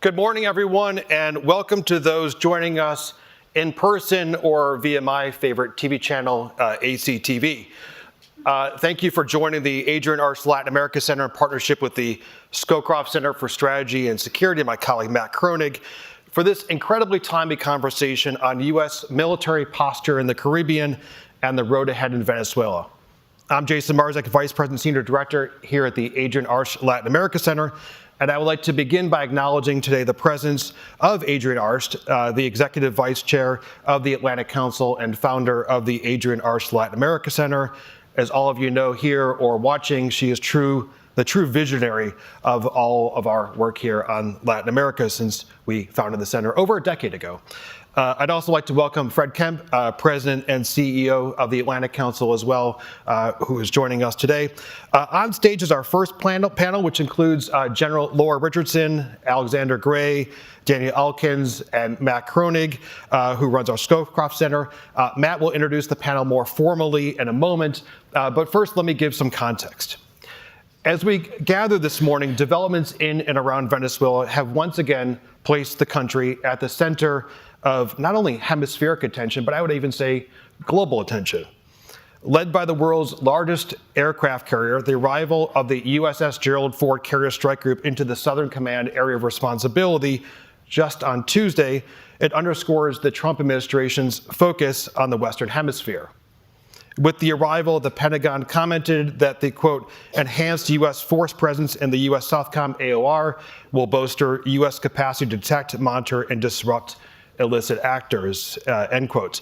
Good morning, everyone, and welcome to those joining us in person or via my favorite TV channel, ACTV. Thank you for joining the Adrian Arch Latin America Center in partnership with the Scowcroft Center for Strategy and Security and my colleague Matt Kroenig for this incredibly timely conversation on U.S. military posture in the Caribbean and the road ahead in Venezuela. I'm Jason Marzek, Vice President Senior Director here at the Adrian Arch Latin America Center. And I would like to begin by acknowledging today the presence of Adrian Arch, the Executive Vice Chair of the Atlantic Council and founder of the Adrian Arch Latin America Center. As all of you know here or watching, she is the true visionary of all of our work here on Latin America since we founded the center over a decade ago. I'd also like to welcome Fred Kemp, President and CEO of the Atlantic Council as well, who is joining us today. On stage is our first panel, which includes General Laura Richardson, Alexander Gray, Daniel Elkins, and Matt Kroenig, who runs our Scowcroft Center. Matt will introduce the panel more formally in a moment, but first let me give some context. As we gather this morning, developments in and around Venezuela have once again placed the country at the center of not only hemispheric attention, but I would even say global attention. Led by the world's largest aircraft carrier, the arrival of the USS Gerald Ford Carrier Strike Group into the Southern Command area of responsibility just on Tuesday, it underscores the Trump administration's focus on the Western Hemisphere. With the arrival, the Pentagon commented that the, quote, enhanced U.S. force presence in the U.S. Southcom AOR will bolster U.S. capacity to detect, monitor, and disrupt illicit actors, end quote.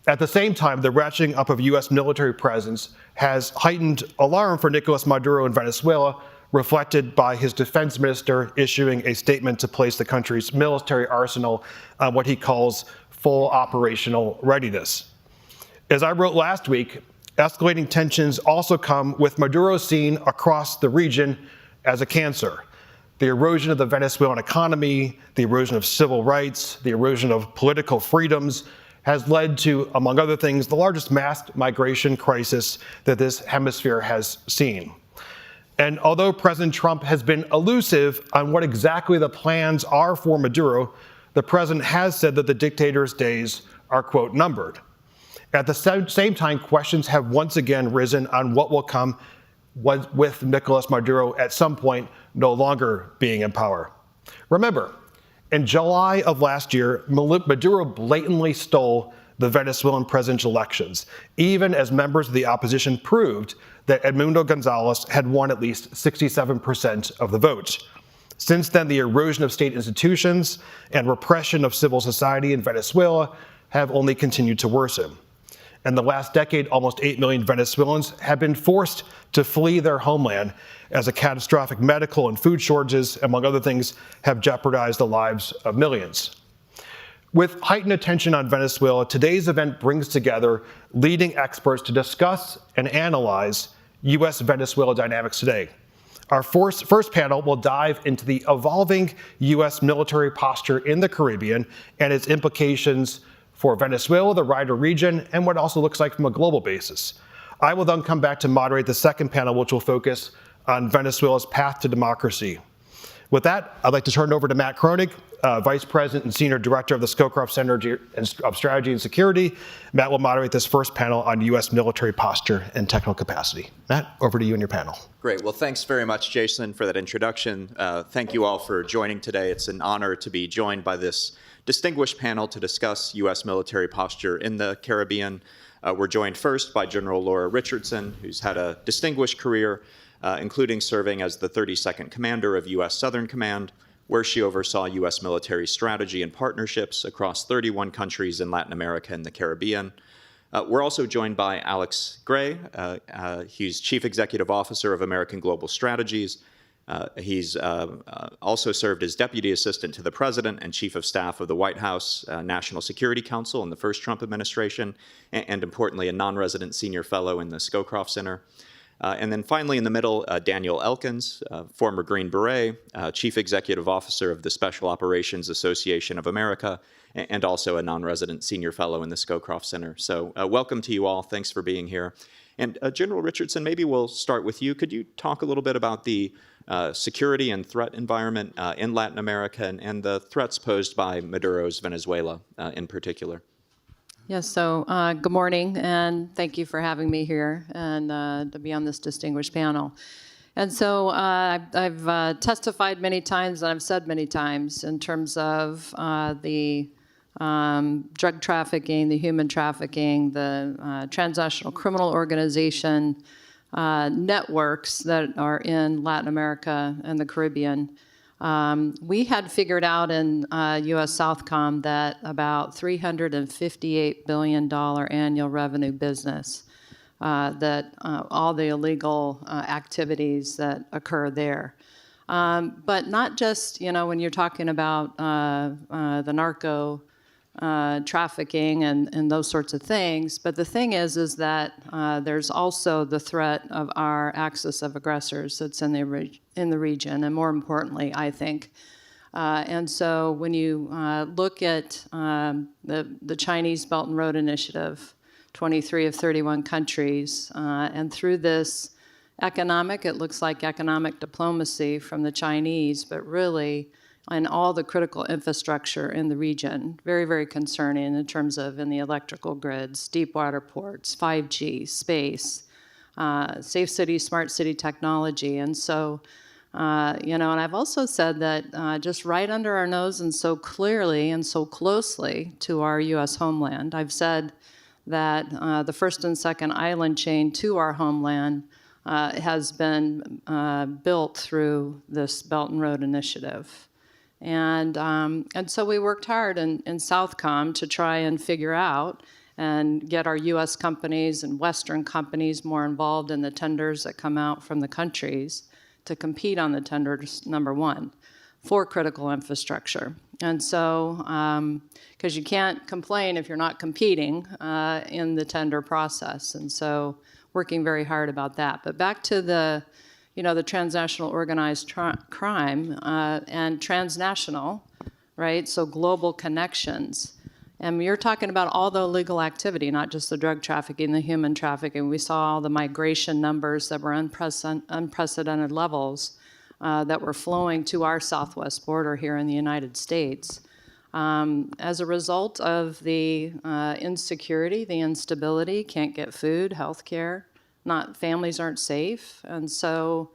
At the same time, the ratcheting up of U.S. military presence has heightened alarm for Nicolas Maduro in Venezuela, reflected by his defense minister issuing a statement to place the country's military arsenal on what he calls full operational readiness. As I wrote last week, escalating tensions also come with Maduro seen across the region as a cancer. The erosion of the Venezuelan economy, the erosion of civil rights, the erosion of political freedoms has led to, among other things, the largest mass migration crisis that this hemisphere has seen. And although President Trump has been elusive on what exactly the plans are for Maduro, the president has said that the dictator's days are, quote, numbered. At the same time, questions have once again risen on what will come with Nicolas Maduro at some point no longer being in power. Remember, in July of last year, Maduro blatantly stole the Venezuelan presidential elections, even as members of the opposition proved that Edmundo Gonzalez had won at least 67% of the vote. Since then, the erosion of state institutions and repression of civil society in Venezuela have only continued to worsen. In the last decade, almost 8 million Venezuelans have been forced to flee their homeland as a catastrophic medical and food shortages, among other things, have jeopardized the lives of millions. With heightened attention on Venezuela, today's event brings together leading experts to discuss and analyze U.S.-Venezuela dynamics today. Our first panel will dive into the evolving U.S. military posture in the Caribbean and its implications for Venezuela, the wider region, and what it also looks like from a global basis. I will then come back to moderate the second panel, which will focus on Venezuela's path to democracy. With that, I'd like to turn it over to Matt Kroenig, Vice President and Senior Director of the Scowcroft Center of Strategy and Security. Matt will moderate this first panel on U.S. military posture and technical capacity. Matt, over to you and your panel. Great. Well, thanks very much, Jason, for that introduction. Thank you all for joining today. It's an honor to be joined by this distinguished panel to discuss U.S. military posture in the Caribbean. We're joined first by General Laura Richardson, who's had a distinguished career, including serving as the 32nd Commander of U.S. Southern Command, where she oversaw U.S. military strategy and partnerships across 31 countries in Latin America and the Caribbean. We're also joined by Alex Gray. He's Chief Executive Officer of American Global Strategies. He's also served as Deputy Assistant to the President and Chief of Staff of the White House National Security Council in the first Trump administration, and importantly, a non-resident senior fellow in the Scowcroft Center. And then finally, in the middle, Daniel Elkins, former Green Beret, Chief Executive Officer of the Special Operations Association of America, and also a non-resident senior fellow in the Scowcroft Center. So welcome to you all. Thanks for being here. And General Richardson, maybe we'll start with you. Could you talk a little bit about the security and threat environment in Latin America and the threats posed by Maduro's Venezuela in particular. Yes, so good morning, and thank you for having me here and to be on this distinguished panel. And so I've testified many times, and I've said many times in terms of the drug trafficking, the human trafficking, the transnational criminal organization networks that are in Latin America and the Caribbean. We had figured out in U.S. Southcom that about $358 billion annual revenue business, that all the illegal activities that occur there. But not just, when you're talking about the narco trafficking and those sorts of things, but the thing is that there's also the threat of our axis of aggressors that's in the region, and more importantly, I think. And so when you look at the Chinese Belt and Road Initiative, 23 of 31 countries, and through this it looks like economic diplomacy from the Chinese, but really on all the critical infrastructure in the region, very, very concerning in terms of in the electrical grids, deep water ports, 5G, space, safe city, smart city technology. And so, and I've also said that just right under our nose and so clearly and so closely to our U.S. homeland, I've said that the first and second island chain to our homeland has been built through this Belt and Road Initiative. And so we worked hard in Southcom to try and figure out and get our U.S. companies and Western companies more involved in the tenders that come out from the countries to compete on the tenders, number one, for critical infrastructure. And so, because you can't complain if you're not competing in the tender process. And so working very hard about that. But back to the transnational organized crime and transnational, right? So global connections. And you're talking about all the illegal activity, not just the drug trafficking, the human trafficking. We saw all the migration numbers that were unprecedented levels that were flowing to our southwest border here in the United States. As a result of the insecurity, the instability, can't get food, health care, families aren't safe, and so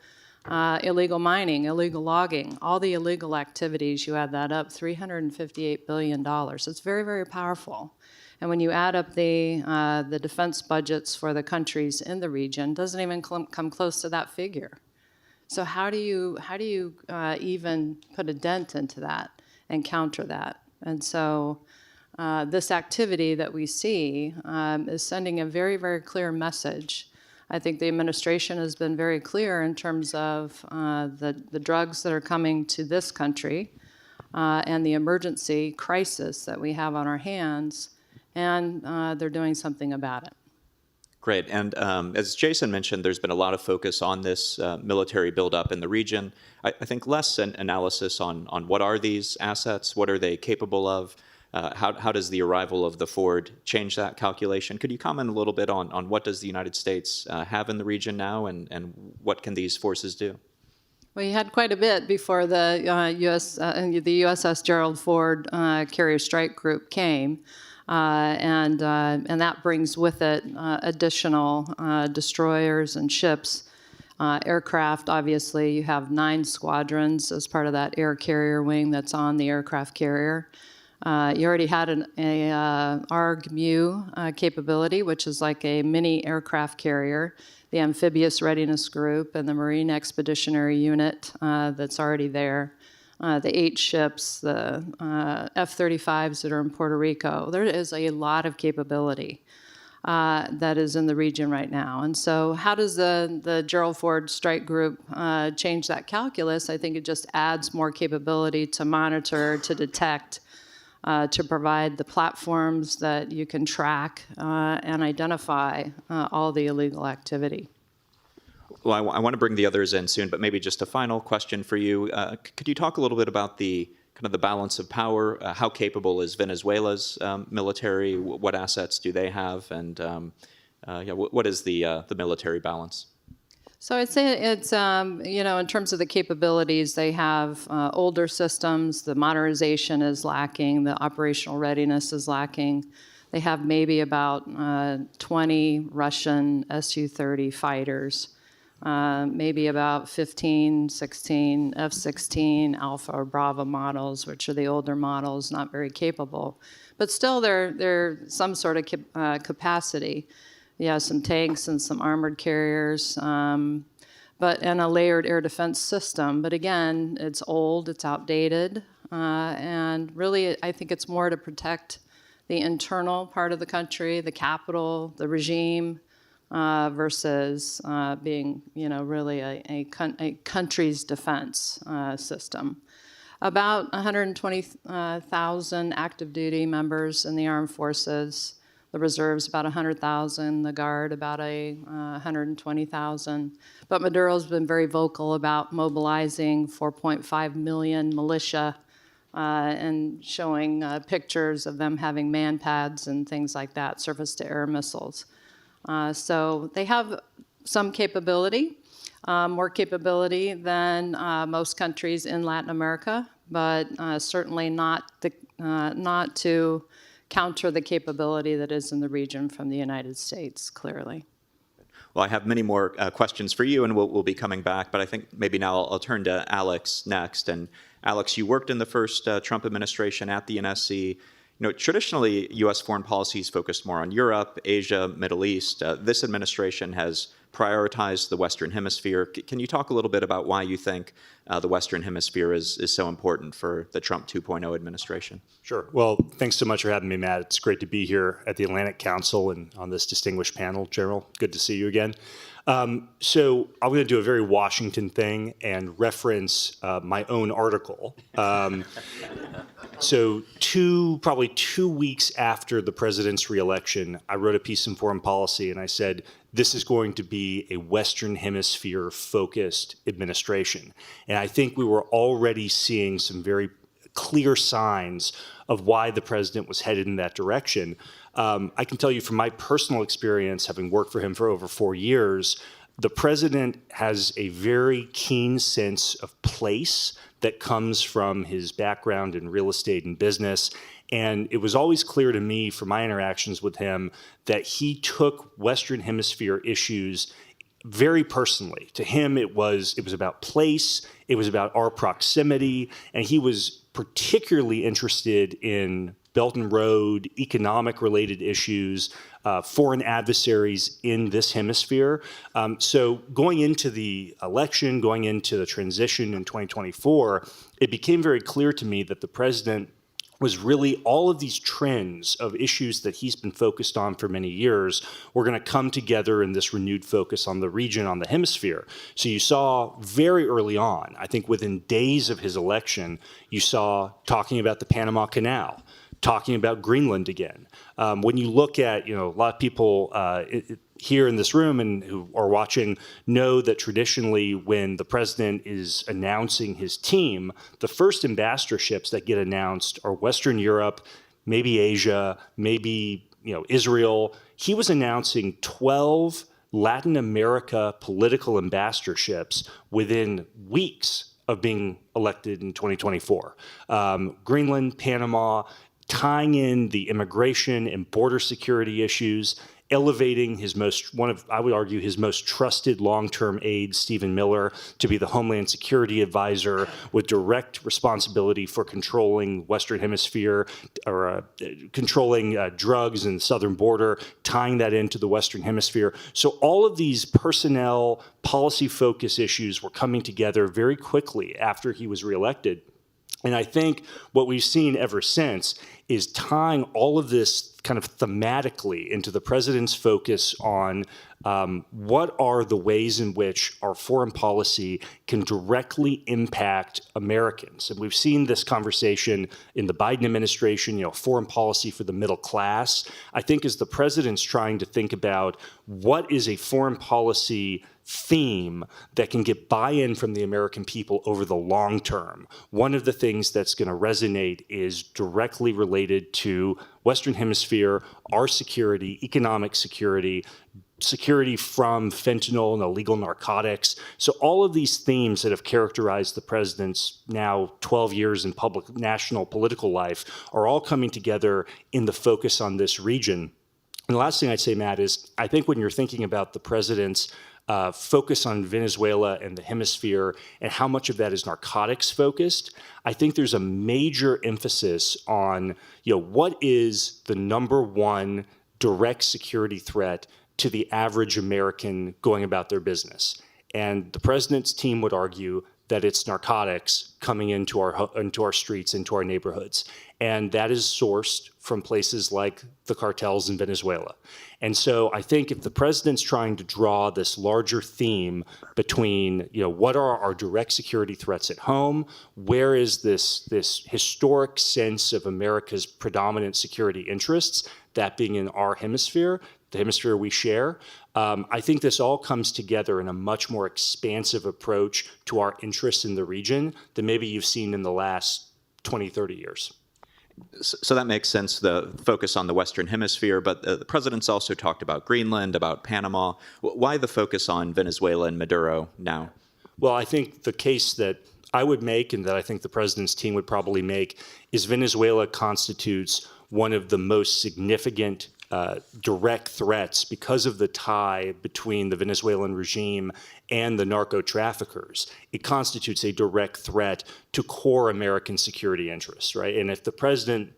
illegal mining, illegal logging, all the illegal activities, you add that up, $358 billion. It's very, very powerful. And when you add up the defense budgets for the countries in the region, it doesn't even come close to that figure. So how do you even put a dent into that and counter that? And so this activity that we see is sending a very, very clear message. I think the administration has been very clear in terms of the drugs that are coming to this country and the emergency crisis that we have on our hands, and they're doing something about it. Great. And as Jason mentioned, there's been a lot of focus on this military buildup in the region. I think less an analysis on what are these assets, what are they capable of, how does the arrival of the Ford change that calculation? Could you comment a little bit on what does the United States have in the region now, and what can these forces do? Well, you had quite a bit before the USS Gerald Ford Carrier Strike Group came. And that brings with it additional destroyers and ships, aircraft. Obviously, you have 9 squadrons as part of that air carrier wing that's on the aircraft carrier. You already had an ARG-MU capability, which is like a mini aircraft carrier, the Amphibious Readiness Group, and the Marine Expeditionary Unit that's already there. The 8 ships, the F-35s that are in Puerto Rico. There is a lot of capability that is in the region right now. And so how does the Gerald Ford Strike Group change that calculus? I think it just adds more capability to monitor, to detect, to provide the platforms that you can track and identify all the illegal activity. Well, I want to bring the others in soon, but maybe just a final question for you. Could you talk a little bit about the balance of power? How capable is Venezuela's military? What assets do they have? And what is the military balance? So I'd say it's, in terms of the capabilities, they have older systems, the modernization is lacking, the operational readiness is lacking. They have maybe about 20 Russian Su-30 fighters, maybe about 15, 16 F-16 Alpha or Bravo models, which are the older models, not very capable. But still, they're some sort of capacity. Yeah, some tanks and some armored carriers, and a layered air defense system. But again, it's old, it's outdated, and really, I think it's more to protect the internal part of the country, the capital, the regime, versus being, really a country's defense system. About 120,000 active duty members in the armed forces. The reserves about 100,000, the Guard about 120,000. But Maduro's been very vocal about mobilizing 4.5 million militia and showing pictures of them having man pads and things like that, surface-to-air missiles. So they have some capability, more capability than most countries in Latin America, but certainly not to counter the capability that is in the region from the United States, clearly. Well, I have many more questions for you, and we'll be coming back, but I think maybe now I'll turn to Alex next. And Alex, you worked in the first Trump administration at the NSC. Traditionally, U.S. foreign policy is focused more on Europe, Asia, Middle East. This administration has prioritized the Western Hemisphere. Can you talk a little bit about why you think the Western Hemisphere is so important for the Trump 2.0 administration? Sure. Well, thanks so much for having me, Matt. It's great to be here at the Atlantic Council and on this distinguished panel. General, good to see you again. So I'm going to do a very Washington thing and reference my own article. So probably 2 weeks after the president's reelection, I wrote a piece in Foreign Policy, and I said, this is going to be a Western Hemisphere-focused administration. And I think we were already seeing some very clear signs of why the president was headed in that direction. I can tell you from my personal experience, having worked for him for over 4 years, the president has a very keen sense of place that comes from his background in real estate and business. And it was always clear to me from my interactions with him that he took Western Hemisphere issues very personally. To him, it was about place, it was about our proximity, and he was particularly interested in Belt and Road, economic-related issues, foreign adversaries in this hemisphere. So going into the election, going into the transition in 2024, it became very clear to me that the president was really all of these trends of issues that he's been focused on for many years were going to come together in this renewed focus on the region, on the hemisphere. So you saw very early on, I think within days of his election, you saw talking about the Panama Canal, talking about Greenland again. When you look at, a lot of people here in this room and who are watching know that traditionally when the president is announcing his team, the first ambassadorships that get announced are Western Europe, maybe Asia, maybe Israel. He was announcing 12 Latin America political ambassadorships within weeks of being elected in 2024. Greenland, Panama, tying in the immigration and border security issues, elevating I would argue, his most trusted long-term aide, Stephen Miller, to be the Homeland Security Advisor with direct responsibility for controlling Western Hemisphere or controlling drugs in the southern border, tying that into the Western Hemisphere. So all of these personnel, policy focus issues were coming together very quickly after he was reelected. And I think what we've seen ever since is tying all of this kind of thematically into the president's focus on what are the ways in which our foreign policy can directly impact Americans. And we've seen this conversation in the Biden administration, foreign policy for the middle class. I think as the president's trying to think about what is a foreign policy theme that can get buy-in from the American people over the long term. One of the things that's going to resonate is directly related to Western Hemisphere, our security, economic security, security from fentanyl and illegal narcotics. So all of these themes that have characterized the president's now 12 years in public national political life are all coming together in the focus on this region. And the last thing I'd say, Matt, is I think when you're thinking about the president's focus on Venezuela and the hemisphere and how much of that is narcotics focused, I think there's a major emphasis on, what is the number one direct security threat to the average American going about their business. And the president's team would argue that it's narcotics coming into our streets, into our neighborhoods. And that is sourced from places like the cartels in Venezuela. And so I think if the president's trying to draw this larger theme between, what are our direct security threats at home, where is this historic sense of America's predominant security interests, that being in our hemisphere, the hemisphere we share, I think this all comes together in a much more expansive approach to our interests in the region than maybe you've seen in the last 20, 30 years. So that makes sense, the focus on the Western Hemisphere, but the president's also talked about Greenland, about Panama. Why the focus on Venezuela and Maduro now? Well, I think the case that I would make and that I think the president's team would probably make is Venezuela constitutes one of the most significant direct threats because of the tie between the Venezuelan regime and the narco traffickers. It constitutes a direct threat to core American security interests, right? And if the president,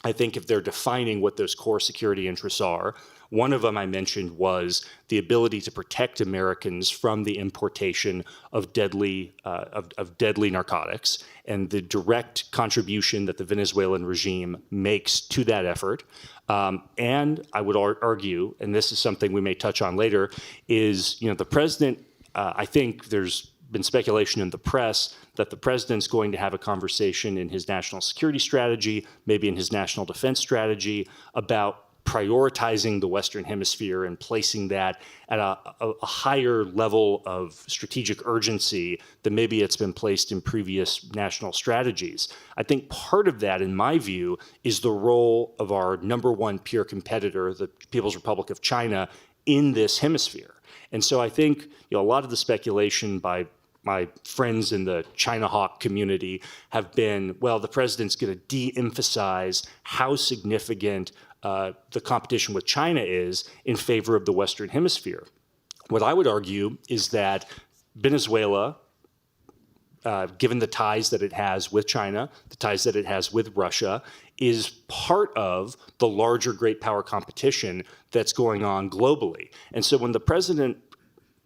I think if they're defining what those core security interests are, one of them I mentioned was the ability to protect Americans from the importation of deadly narcotics and the direct contribution that the Venezuelan regime makes to that effort. And I would argue, and this is something we may touch on later, is the president. I think there's been speculation in the press that the president's going to have a conversation in his national security strategy, maybe in his national defense strategy, about prioritizing the Western Hemisphere and placing that at a higher level of strategic urgency than maybe it's been placed in previous national strategies. I think part of that, in my view, is the role of our number one peer competitor, the People's Republic of China, in this hemisphere. And so I think a lot of the speculation by my friends in the China hawk community have been, well, the president's going to de-emphasize how significant the competition with China is in favor of the Western Hemisphere. What I would argue is that Venezuela, given the ties that it has with China, the ties that it has with Russia, is part of the larger great power competition that's going on globally. And so when the president,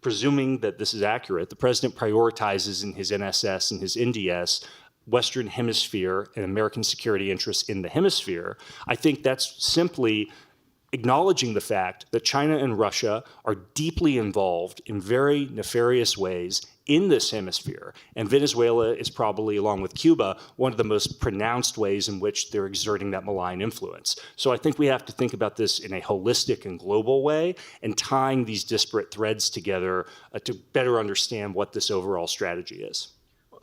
presuming that this is accurate, the president prioritizes in his NSS and his NDS Western Hemisphere and American security interests in the hemisphere, I think that's simply acknowledging the fact that China and Russia are deeply involved in very nefarious ways in this hemisphere. And Venezuela is probably, along with Cuba, one of the most pronounced ways in which they're exerting that malign influence. So I think we have to think about this in a holistic and global way and tying these disparate threads together to better understand what this overall strategy is.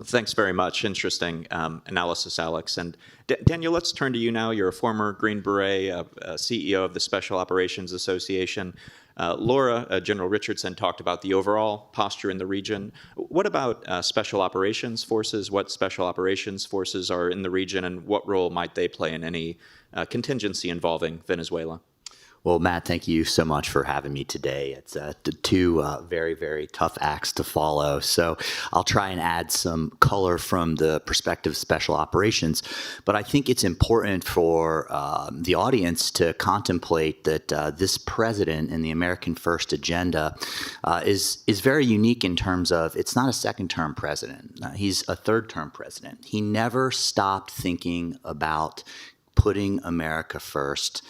Thanks very much. Interesting analysis, Alex. And Daniel, let's turn to you now. You're a former Green Beret, CEO of the Special Operations Association. Laura, General Richardson talked about the overall posture in the region. What about special operations forces? What special operations forces are in the region, and what role might they play in any contingency involving Venezuela? Well, Matt, thank you so much for having me today. It's two very, very tough acts to follow. So I'll try and add some color from the perspective of special operations. But I think it's important for the audience to contemplate that this president and the American First agenda is very unique in terms of it's not a second-term president. He's a third-term president. He never stopped thinking about putting America first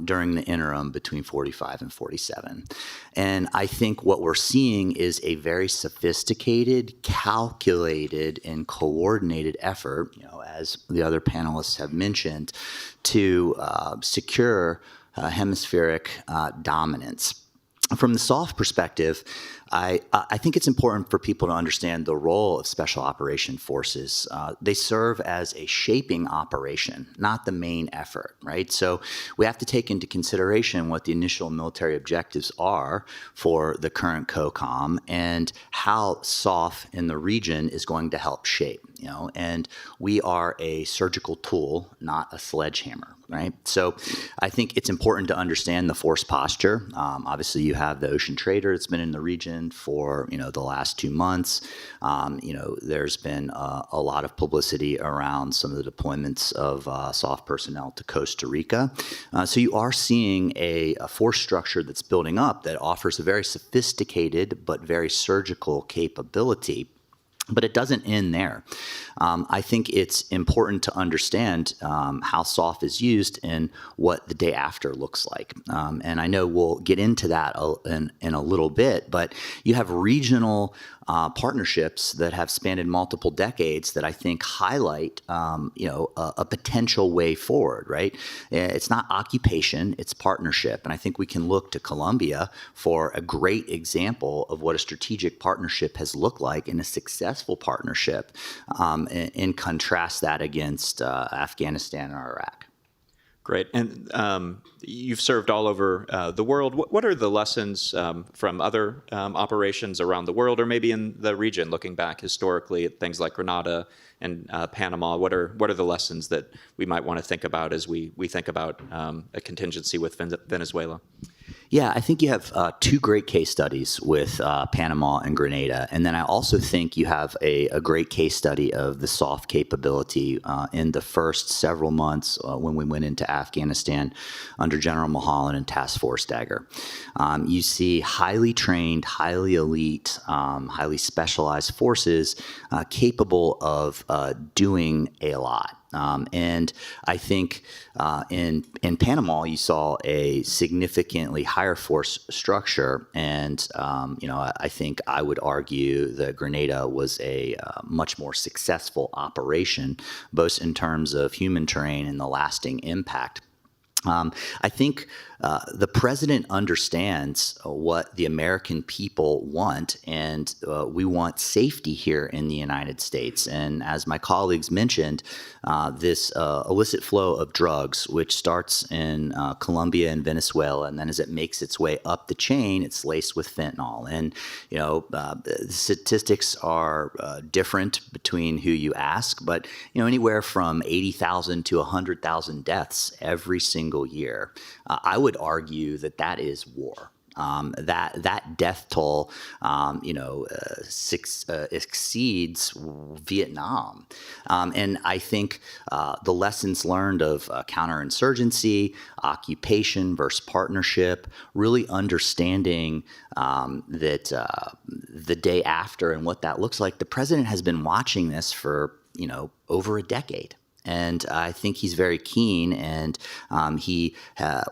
during the interim between 45 and 47. And I think what we're seeing is a very sophisticated, calculated, and coordinated effort, as the other panelists have mentioned, to secure hemispheric dominance. From the soft perspective, I think it's important for people to understand the role of Special Operation Forces. They serve as a shaping operation, not the main effort, right? So we have to take into consideration what the initial military objectives are for the current COCOM and how SOF in the region is going to help shape, and we are a surgical tool, not a sledgehammer. Right. So I think it's important to understand the force posture. Obviously, you have the ocean trader that's been in the region for, the last 2 months. There's been a lot of publicity around some of the deployments of SOF personnel to Costa Rica. So you are seeing a force structure that's building up that offers a very sophisticated but very surgical capability. But it doesn't end there. I think it's important to understand how SOF is used and what the day after looks like. And I know we'll get into that in a little bit, but you have regional partnerships that have spanned multiple decades that I think highlight, a potential way forward, right? It's not occupation, it's partnership. And I think we can look to Colombia for a great example of what a strategic partnership has looked like in a successful partnership, and contrast that against Afghanistan or Iraq. Great. And you've served all over the world. What are the lessons from other operations around the world, or maybe in the region, looking back historically at things like Grenada and Panama? What are the lessons that we might want to think about as we think about a contingency with Venezuela? Yeah, I think you have two great case studies with Panama and Grenada. And then I also think you have a great case study of the SOF capability in the first several months when we went into Afghanistan under General Mulholland and Task Force Dagger. You see highly trained, highly elite, highly specialized forces capable of doing a lot. And I think in Panama, you saw a significantly higher force structure. And, I think I would argue that Grenada was a much more successful operation, both in terms of human terrain and the lasting impact. I think the president understands what the American people want, and we want safety here in the United States. And as my colleagues mentioned, this illicit flow of drugs, which starts in Colombia and Venezuela, and then as it makes its way up the chain, it's laced with fentanyl. And, the statistics are different between who you ask, but, anywhere from 80,000 to 100,000 deaths every single year. I would argue that is war. That death toll, exceeds Vietnam. And I think the lessons learned of counterinsurgency, occupation versus partnership, really understanding that the day after and what that looks like. The president has been watching this for, over a decade. And I think he's very keen, and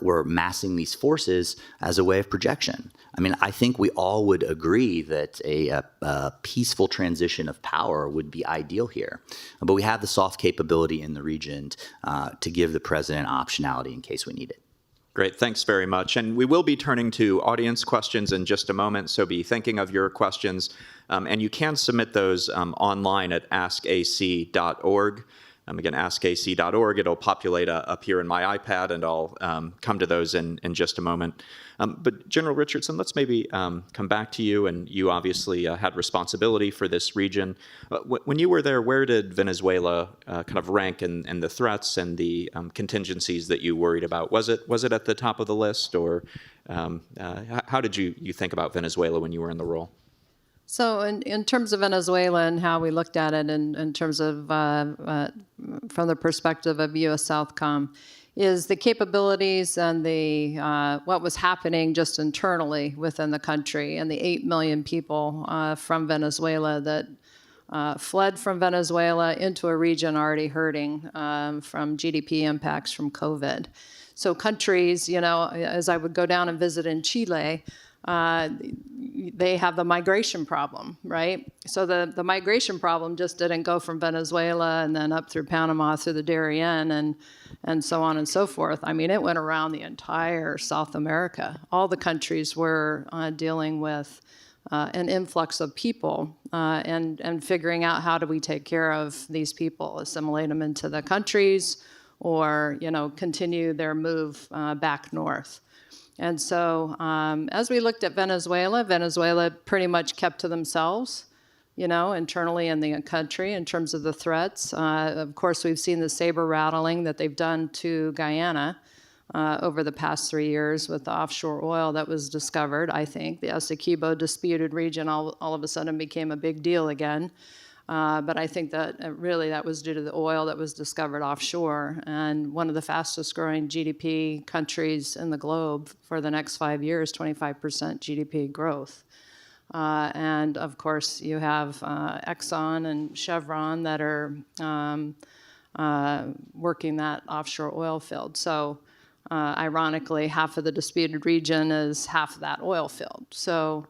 we're massing these forces as a way of projection. I mean, I think we all would agree that a peaceful transition of power would be ideal here. But we have the SOF capability in the region to give the president optionality in case we need it. Great, thanks very much. And we will be turning to audience questions in just a moment, so be thinking of your questions. And you can submit those online at askac.org. Again, askac.org. It'll populate up here in my iPad, and I'll come to those in just a moment. But General Richardson, let's maybe come back to you. And you obviously had responsibility for this region. When you were there, where did Venezuela kind of rank in the threats and the contingencies that you worried about? Was it at the top of the list, or how did you think about Venezuela when you were in the role? So in terms of Venezuela and how we looked at it in terms of from the perspective of U.S. Southcom, is the capabilities and the what was happening just internally within the country, and the 8 million people from Venezuela that fled from Venezuela into a region already hurting from GDP impacts from COVID. So countries, as I would go down and visit in Chile, they have the migration problem, right? So the migration problem just didn't go from Venezuela and then up through Panama through the Darien and so on and so forth. I mean, it went around the entire South America. All the countries were dealing with an influx of people and figuring out how do we take care of these people, assimilate them into the countries, or continue their move back north. And so as we looked at Venezuela pretty much kept to themselves, internally in the country in terms of the threats. Of course, we've seen the saber rattling that they've done to Guyana over the past 3 years with the offshore oil that was discovered. I think the Essequibo disputed region all of a sudden became a big deal again. But I think that really that was due to the oil that was discovered offshore. And one of the fastest growing GDP countries in the globe for the next 5 years, 25% GDP growth. And of course, you have Exxon and Chevron that are working that offshore oil field. So ironically, half of the disputed region is half of that oil field. So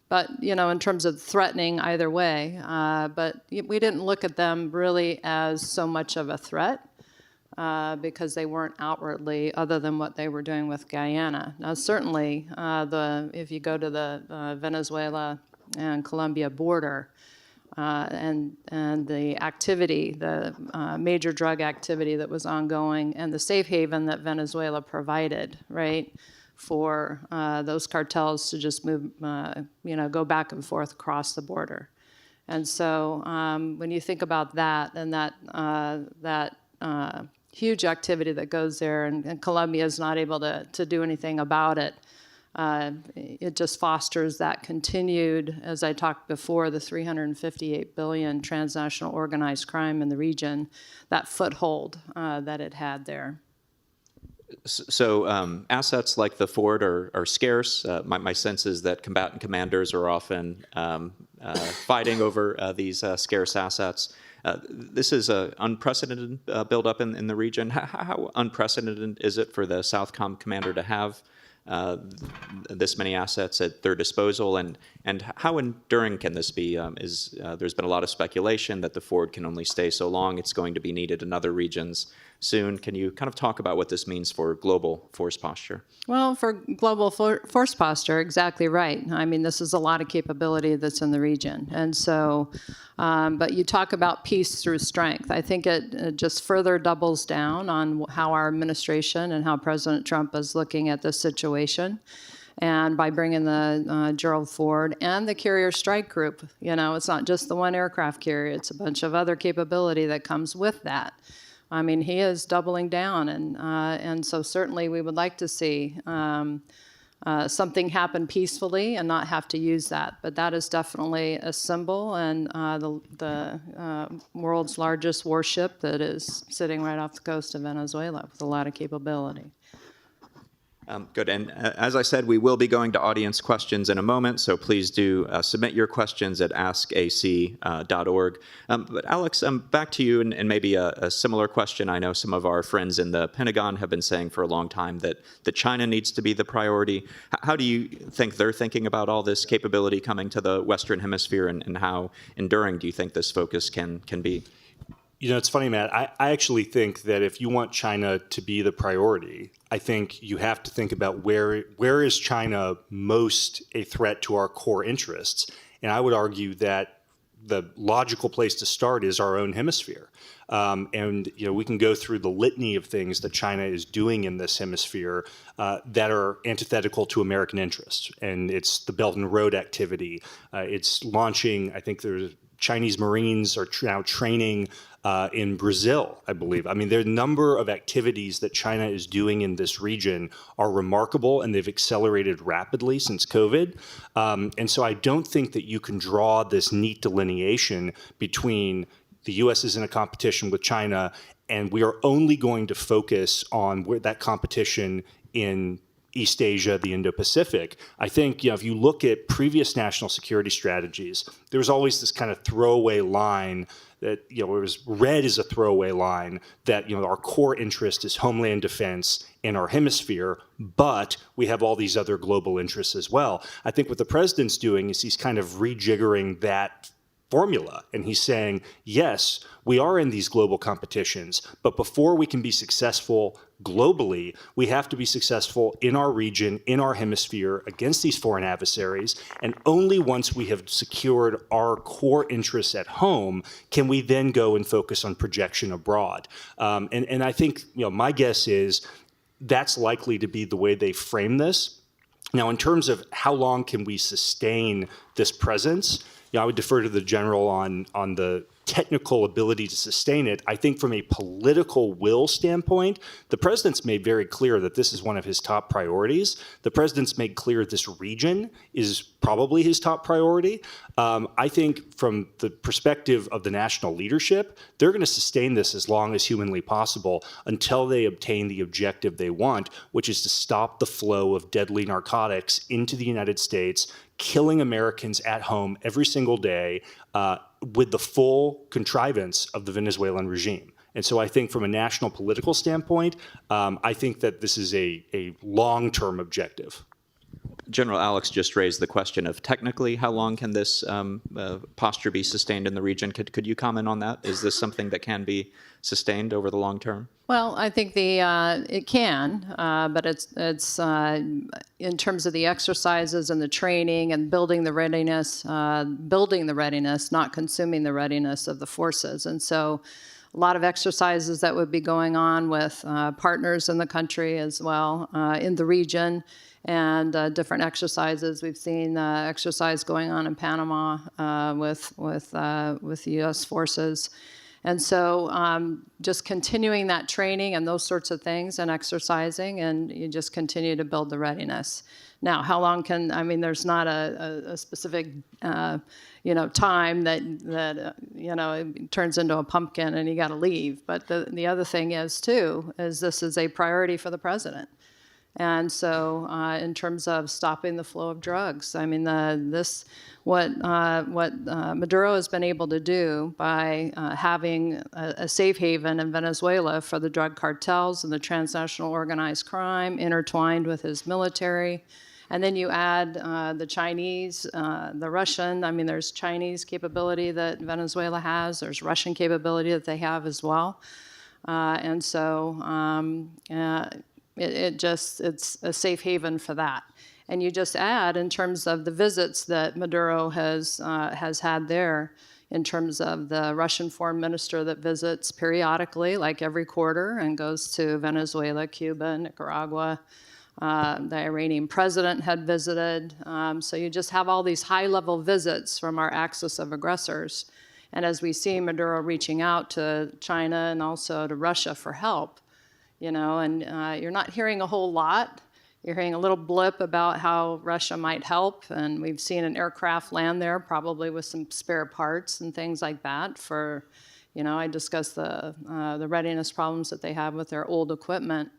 but, in terms of threatening either way, but we didn't look at them really as so much of a threat because they weren't outwardly, other than what they were doing with Guyana. Now, certainly, if you go to the Venezuela and Colombia border and the activity, the major drug activity that was ongoing, and the safe haven that Venezuela provided, right? For those cartels to just move, go back and forth across the border. And so when you think about that and that huge activity that goes there, and Colombia is not able to do anything about it, it just fosters that continued, as I talked before, the 358 billion transnational organized crime in the region, that foothold that it had there. So assets like the Ford are scarce. My sense is that combatant commanders are often fighting over these scarce assets. This is an unprecedented buildup in the region. How unprecedented is it for the Southcom commander to have this many assets at their disposal, and how enduring can this be? There's been a lot of speculation that the Ford can only stay so long. It's going to be needed in other regions soon. Can you kind of talk about what this means for global force posture? Well, for global force posture, exactly right. I mean, this is a lot of capability that's in the region. And so, but you talk about peace through strength. I think it just further doubles down on how our administration and how President Trump is looking at this situation. And by bringing the Gerald Ford and the Carrier Strike Group, it's not just the one aircraft carrier, it's a bunch of other capability that comes with that. I mean, he is doubling down, and so certainly we would like to see something happen peacefully and not have to use that. But that is definitely a symbol, and the world's largest warship that is sitting right off the coast of Venezuela with a lot of capability. Good. And as I said, we will be going to audience questions in a moment, so please do submit your questions at askac.org. But Alex, back to you, and maybe a similar question. I know some of our friends in the Pentagon have been saying for a long time that China needs to be the priority. How do you think they're thinking about all this capability coming to the Western Hemisphere, and how enduring do you think this focus can be? It's funny, Matt. I actually think that if you want China to be the priority, I think you have to think about where is China most a threat to our core interests. And I would argue that the logical place to start is our own hemisphere. And we can go through the litany of things that China is doing in this hemisphere that are antithetical to American interests. And it's the Belt and Road activity. It's launching, I think there's Chinese Marines are now training in Brazil, I believe. I mean, there are a number of activities that China is doing in this region are remarkable, and they've accelerated rapidly since COVID. And so I don't think that you can draw this neat delineation between the U.S. is in a competition with China, and we are only going to focus on where that competition in East Asia, the Indo-Pacific. I think, if you look at previous national security strategies, there was always this kind of throwaway line that, it was read as a throwaway line that, our core interest is homeland defense in our hemisphere, but we have all these other global interests as well. I think what the president's doing is he's kind of rejiggering that formula. And he's saying, yes, we are in these global competitions, but before we can be successful globally, we have to be successful in our region, in our hemisphere, against these foreign adversaries. And only once we have secured our core interests at home can we then go and focus on projection abroad. And I think, my guess is that's likely to be the way they frame this. Now, in terms of how long can we sustain this presence, I would defer to the general on the technical ability to sustain it. I think from a political will standpoint, the president's made very clear that this is one of his top priorities. The president's made clear this region is probably his top priority. I think from the perspective of the national leadership, they're going to sustain this as long as humanly possible until they obtain the objective they want, which is to stop the flow of deadly narcotics into the United States, killing Americans at home every single day, with the full contrivance of the Venezuelan regime. And so I think from a national political standpoint, I think that this is a long-term objective. General Alex just raised the question of technically how long can this posture be sustained in the region? Could you comment on that? Is this something that can be sustained over the long term? Well, I think it can, but it's in terms of the exercises and the training and building the readiness, not consuming the readiness of the forces. And so a lot of exercises that would be going on with partners in the country as well, in the region, and different exercises. We've seen exercise going on in Panama with the U.S. forces. And so just continuing that training and those sorts of things and exercising, and you just continue to build the readiness. Now, how long there's not a specific, time that it turns into a pumpkin and you got to leave. But the other thing is, too, is this is a priority for the president. And so in terms of stopping the flow of drugs, what Maduro has been able to do by having a safe haven in Venezuela for the drug cartels and the transnational organized crime intertwined with his military. And then you add the Chinese, the Russian. there's Chinese capability that Venezuela has. There's Russian capability that they have as well. And so it's a safe haven for that. And you just add in terms of the visits that Maduro has had there, in terms of the Russian foreign minister that visits periodically, like every quarter, and goes to Venezuela, Cuba, Nicaragua. The Iranian president had visited. So you just have all these high-level visits from our axis of aggressors. And as we see Maduro reaching out to China and also to Russia for help, and you're not hearing a whole lot. You're hearing a little blip about how Russia might help, and we've seen an aircraft land there, probably with some spare parts and things like that for, I discussed the readiness problems that they have with their old equipment.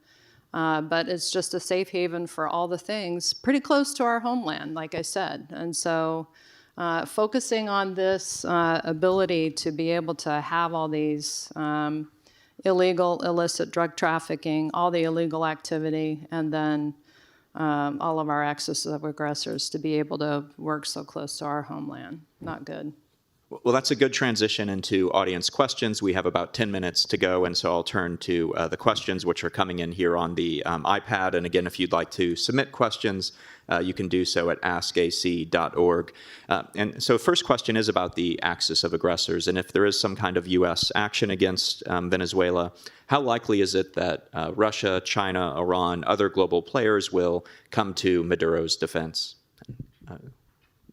But it's just a safe haven for all the things, pretty close to our homeland, like I said. And so focusing on this ability to be able to have all these illegal, illicit drug trafficking, all the illegal activity, and then all of our axis of aggressors to be able to work so close to our homeland. Not good. Well, that's a good transition into audience questions. We have about 10 minutes to go, and so I'll turn to the questions which are coming in here on the iPad. And again, if you'd like to submit questions, you can do so at askac.org. And so first question is about the axis of aggressors, and if there is some kind of U.S. action against Venezuela, how likely is it that Russia, China, Iran, other global players will come to Maduro's defense?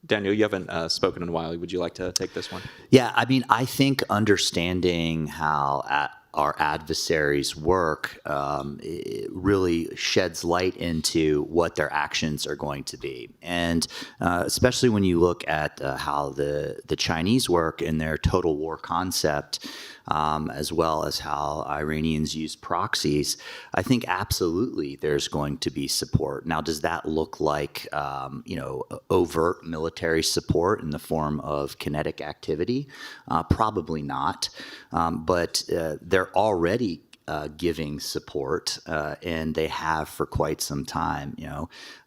Daniel, you haven't spoken in a while. Would you like to take this one? Yeah, I think understanding how our adversaries work it really sheds light into what their actions are going to be. And especially when you look at how the Chinese work in their total war concept, as well as how Iranians use proxies, I think absolutely there's going to be support. Now, does that look like, overt military support in the form of kinetic activity? Probably not. But they're already giving support, and they have for quite some time.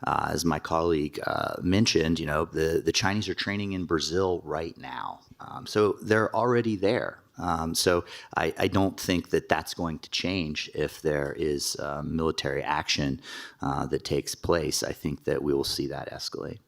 As my colleague mentioned, the Chinese are training in Brazil right now, so they're already there. So I don't think that that's going to change if there is military action that takes place. I think that we will see that escalate.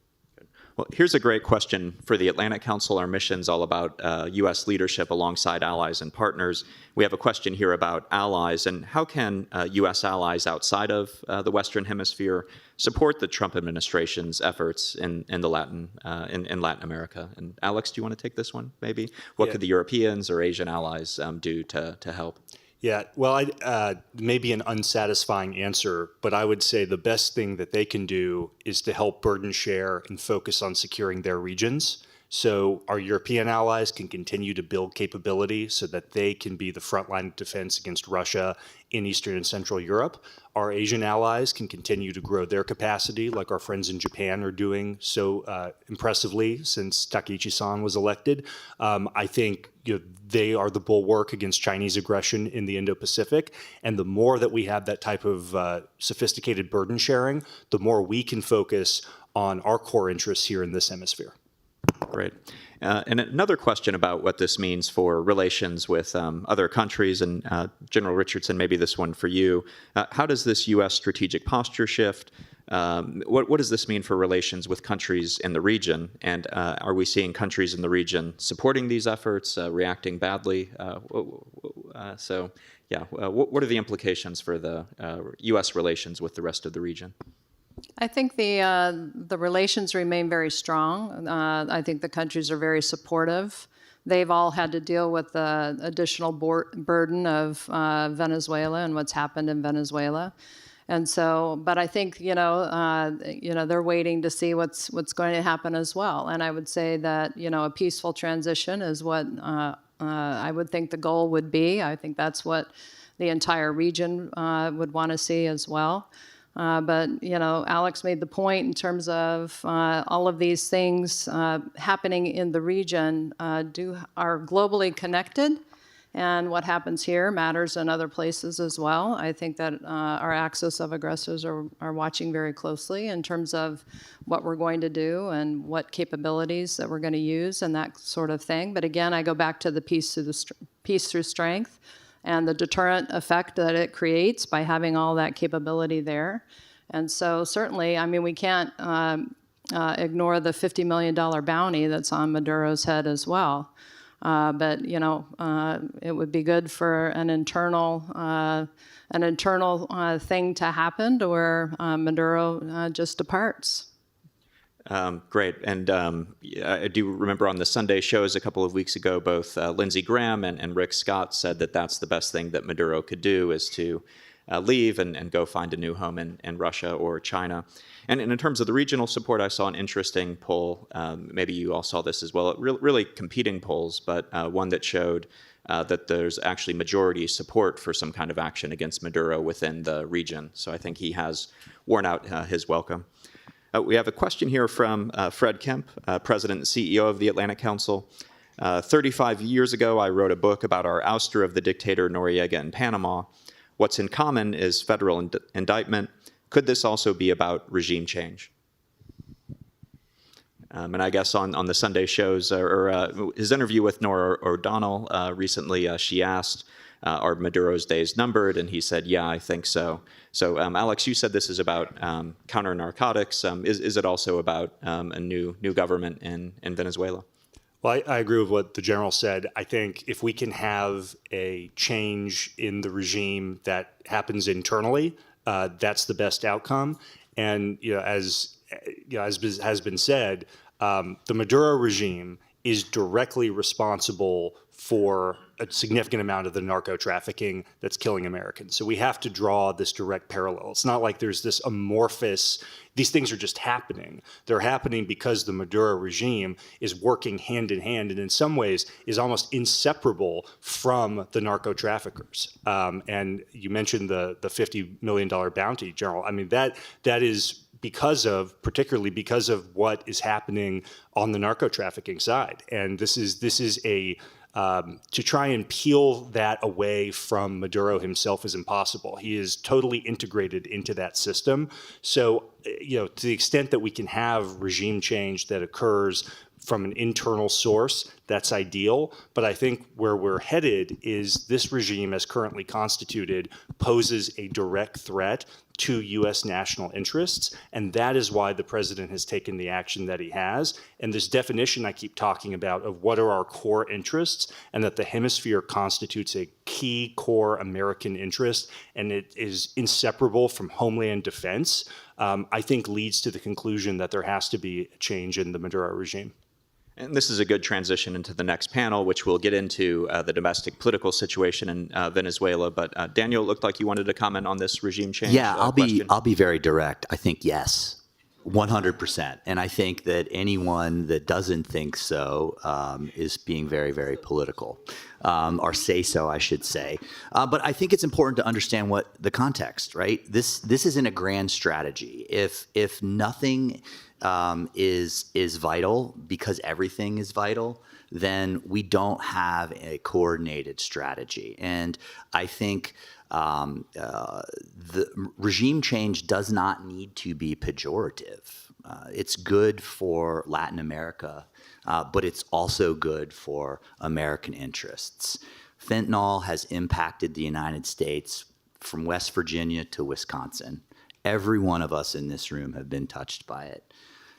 Well, here's a great question for the Atlantic Council. Our mission's all about U.S. leadership alongside allies and partners. We have a question here about allies and how can U.S. allies outside of the Western Hemisphere support the Trump administration's efforts in Latin America? And Alex, do you want to take this one? Maybe what could the Europeans or Asian allies do to help? Yeah, well, maybe an unsatisfying answer, but I would say the best thing that they can do is to help burden share and focus on securing their regions. So our European allies can continue to build capability so that they can be the front line of defense against Russia in Eastern and Central Europe. Our Asian allies can continue to grow their capacity, like our friends in Japan are doing so impressively since Takaichi-san was elected. I think they are the bulwark against Chinese aggression in the Indo-Pacific. And the more that we have that type of sophisticated burden sharing, the more we can focus on our core interests here in this hemisphere. Great. And another question about what this means for relations with other countries, and General Richardson, maybe this one for you. How does this U.S. strategic posture shift? What does this mean for relations with countries in the region? And are we seeing countries in the region supporting these efforts, reacting badly? What are the implications for the U.S. relations with the rest of the region? I think the relations remain very strong. I think the countries are very supportive. They've all had to deal with the additional burden of Venezuela and what's happened in Venezuela. And so, but I think they're waiting to see what's going to happen as well. And I would say that a peaceful transition is what I would think the goal would be. I think that's what the entire region would want to see as well. But Alex made the point in terms of all of these things happening in the region are globally connected, and what happens here matters in other places as well. I think that our axis of aggressors are watching very closely in terms of what we're going to do and what capabilities that we're going to use and that sort of thing. But again, I go back to the peace through strength. And the deterrent effect that it creates by having all that capability there. And so certainly, we can't ignore the $50 million bounty that's on Maduro's head as well. But it would be good for an internal thing to happen to where Maduro just departs. Great. And I do remember on the Sunday shows a couple of weeks ago, both Lindsey Graham and Rick Scott said that that's the best thing that Maduro could do is to leave and go find a new home in Russia or China. And in terms of the regional support, I saw an interesting poll. Maybe you all saw this as well. Really competing polls, but one that showed that there's actually majority support for some kind of action against Maduro within the region. So I think he has worn out his welcome. We have a question here from Fred Kemp, President and CEO of the Atlantic Council. 35 years ago, I wrote a book about our ouster of the dictator Noriega in Panama. What's in common is federal indictment. Could this also be about regime change? And I guess on the Sunday shows, or his interview with Nora O'Donnell recently, she asked, are Maduro's days numbered? And he said, yeah, I think so. So, Alex, you said this is about counter-narcotics. Is it also about a new government in Venezuela? Well, I agree with what the general said. I think if we can have a change in the regime that happens internally, that's the best outcome. And as has been said, the Maduro regime is directly responsible for a significant amount of the narco trafficking that's killing Americans. So we have to draw this direct parallel. It's not like there's this amorphous, these things are just happening. They're happening because the Maduro regime is working hand in hand and in some ways is almost inseparable from the narco traffickers. And you mentioned the $50 million bounty, General. That is particularly because of what is happening on the narco trafficking side. And this is a To try and peel that away from Maduro himself is impossible. He is totally integrated into that system. So, to the extent that we can have regime change that occurs from an internal source, that's ideal. But I think where we're headed is this regime, as currently constituted, poses a direct threat to U.S. national interests, and that is why the president has taken the action that he has. And this definition I keep talking about of what are our core interests, and that the hemisphere constitutes a key core American interest, and it is inseparable from homeland defense, I think leads to the conclusion that there has to be a change in the Maduro regime. And this is a good transition into the next panel, which we'll get into the domestic political situation in Venezuela. But Daniel, it looked like you wanted to comment on this regime change. Yeah, question. I'll be very direct. I think yes, 100%. And I think that anyone that doesn't think so is being very, very political, or say so, I should say. But I think it's important to understand what the context, right? This isn't a grand strategy. If nothing is vital because everything is vital, then we don't have a coordinated strategy. And I think the regime change does not need to be pejorative. It's good for Latin America, but it's also good for American interests. Fentanyl has impacted the United States from West Virginia to Wisconsin. Every one of us in this room have been touched by it.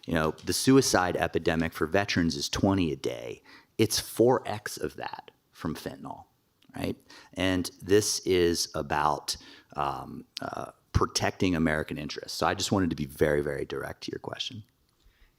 The suicide epidemic for veterans is 20 a day. It's 4x of that from fentanyl, right? And this is about protecting American interests. So I just wanted to be very, very direct to your question.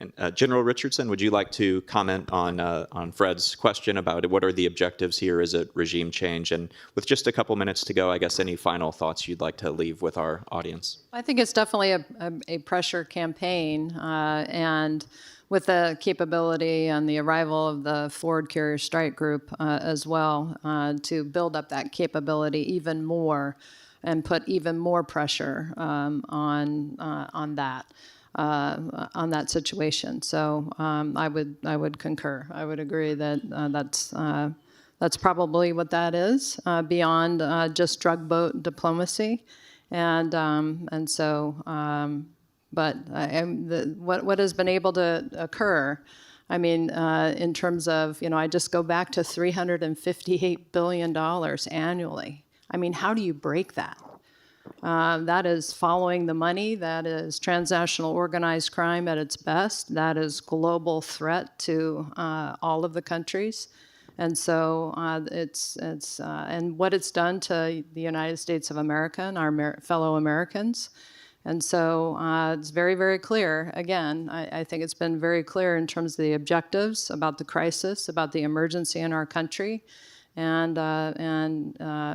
And General Richardson, would you like to comment on Fred's question about what are the objectives here? Is it regime change? And with just a couple minutes to go, I guess any final thoughts you'd like to leave with our audience? I think it's definitely a pressure campaign, and with the capability and the arrival of the Forward Carrier Strike Group as well, to build up that capability even more and put even more pressure on that situation. So I would concur. I would agree that that's probably what that is, beyond just drug boat diplomacy, and so. But what has been able to occur, I mean, in terms of, I just go back to $358 billion annually. I mean, how do you break that? That is following the money. That is transnational organized crime at its best. That is global threat to all of the countries. And so and what it's done to the United States of America and our fellow Americans. And so it's very, very clear. Again, I think it's been very clear in terms of the objectives, about the crisis, about the emergency in our country, and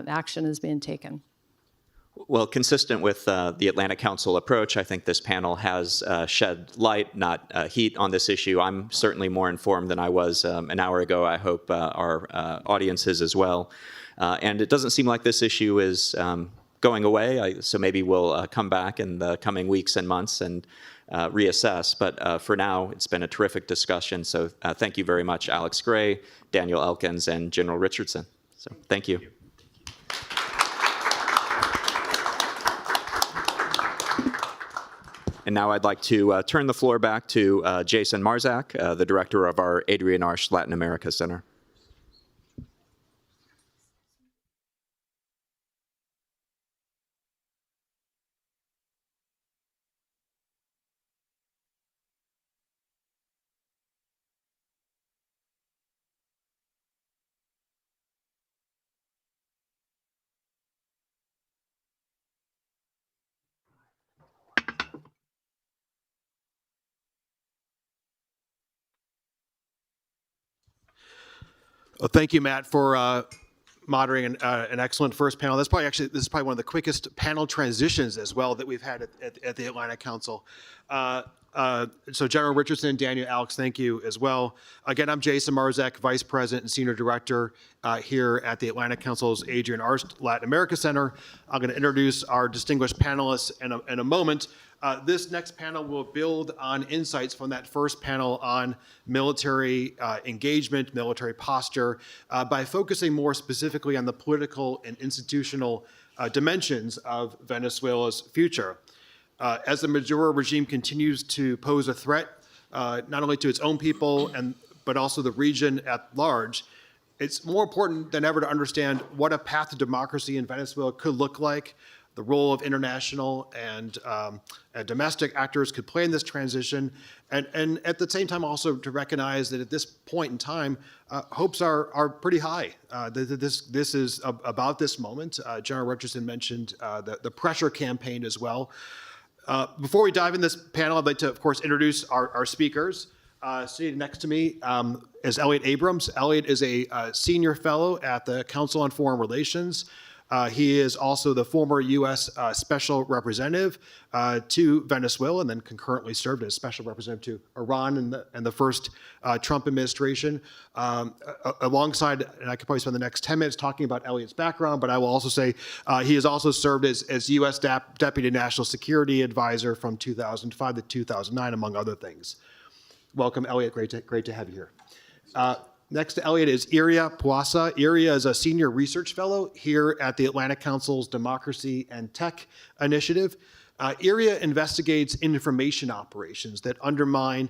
action is being taken. Well, consistent with the Atlantic Council approach, I think this panel has shed light, not heat, on this issue. I'm certainly more informed than I was an hour ago. I hope our audience is as well. And it doesn't seem like this issue is going away, so maybe we'll come back in the coming weeks and months and reassess. But for now, it's been a terrific discussion. So thank you very much, Alex Gray, Daniel Elkins, and General Richardson. So thank you. And now I'd like to turn the floor back to Jason Marzak, the director of our Adrian Arsh Latin America Center. Well, thank you, Matt, for moderating an excellent first panel. This is probably one of the quickest panel transitions as well that we've had at the Atlantic Council. So General Richardson, Daniel, Alex, thank you as well. Again, I'm Jason Marzek, Vice President and Senior Director here at the Atlantic Council's Adrian Arst Latin America Center. I'm going to introduce our distinguished panelists in a moment. This next panel will build on insights from that first panel on military engagement, military posture, by focusing more specifically on the political and institutional dimensions of Venezuela's future. As the Maduro regime continues to pose a threat, not only to its own people, but also the region at large, it's more important than ever to understand what a path to democracy in Venezuela could look like, the role of international and domestic actors could play in this transition, and at the same time also to recognize that at this point in time, hopes are pretty high. This is about this moment. General Richardson mentioned the pressure campaign as well. Before we dive in this panel, I'd like to, of course, introduce our speakers. Seated next to me is Elliot Abrams. Elliot is a senior fellow at the Council on Foreign Relations. He is also the former U.S. Special Representative to Venezuela, and then concurrently served as Special Representative to Iran in the first Trump administration. Alongside, and I could probably spend the next 10 minutes talking about Elliot's background, but I will also say he has also served as U.S. Deputy National Security Advisor from 2005 to 2009, among other things. Welcome, Elliot. Great to have you here. Next to Elliot is Iria Puasa. Iria is a senior research fellow here at the Atlantic Council's Democracy and Tech Initiative. Iria investigates information operations that undermine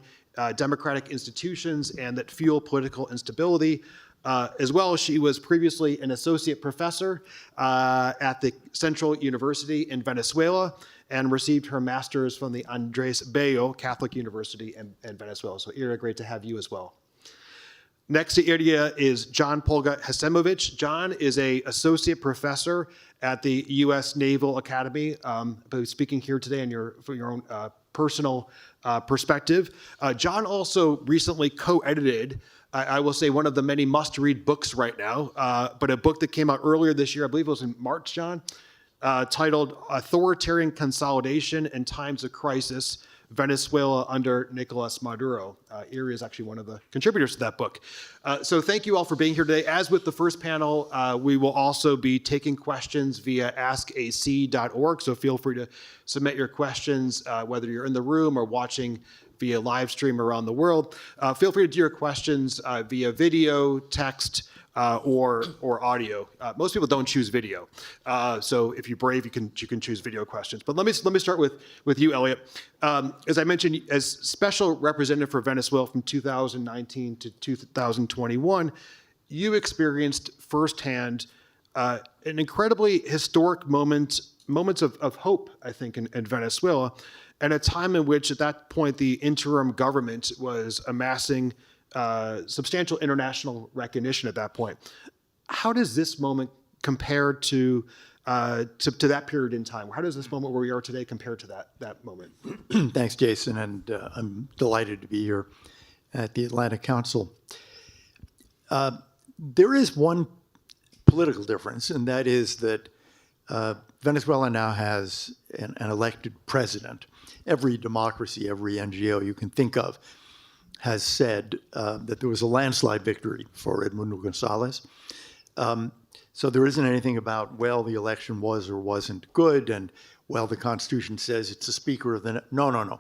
democratic institutions and that fuel political instability. As well, she was previously an associate professor at the Central University in Venezuela and received her master's from the Andres Bello Catholic University in Venezuela. So Iria, great to have you as well. Next to Iria is John Polga Hasimovich. John is an associate professor at the U.S. Naval Academy, but speaking here today for your own personal perspective. John also recently co-edited, I will say, one of the many must-read books right now, but a book that came out earlier this year, I believe it was in March, John, titled Authoritarian Consolidation in Times of Crisis, Venezuela under Nicolas Maduro. Iria is actually one of the contributors to that book. So thank you all for being here today. As with the first panel, we will also be taking questions via askac.org, so feel free to submit your questions, whether you're in the room or watching via live stream around the world. Feel free to do your questions via video, text, or audio. Most people don't choose video, so if you're brave, you can choose video questions. But let me start with you, Elliot. As I mentioned, as Special Representative for Venezuela from 2019 to 2021, you experienced firsthand an incredibly historic moments of hope, I think, in Venezuela, and a time in which, at that point, the interim government was amassing substantial international recognition at that point. How does this moment compare to that period in time? How does this moment where we are today compare to that moment? Thanks, Jason, and I'm delighted to be here at the Atlantic Council. There is one political difference, and that is that Venezuela now has an elected president. Every democracy, every NGO you can think of has said that there was a landslide victory for Edmundo Gonzalez. So there isn't anything about, well, the election was or wasn't good, and, well, the Constitution says it's a speaker of the... No.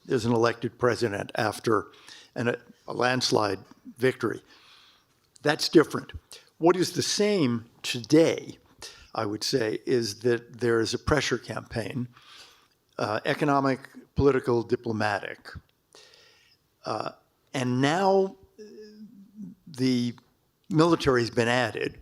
There's an elected president after a landslide victory. That's different. What is the same today, I would say, is that there is a pressure campaign, economic, political, diplomatic, and now the military has been added,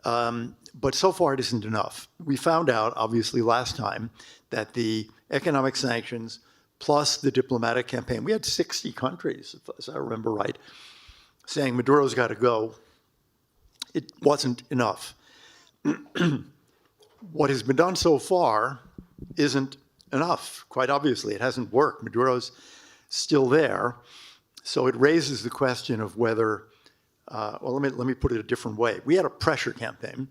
but so far it isn't enough. We found out, obviously, last time that the economic sanctions plus the diplomatic campaign, we had 60 countries, as I remember right, saying Maduro's got to go. It wasn't enough. What has been done so far isn't enough. Quite obviously, it hasn't worked. Maduro's still there. So it raises the question of whether, well, let me put it a different way. We had a pressure campaign.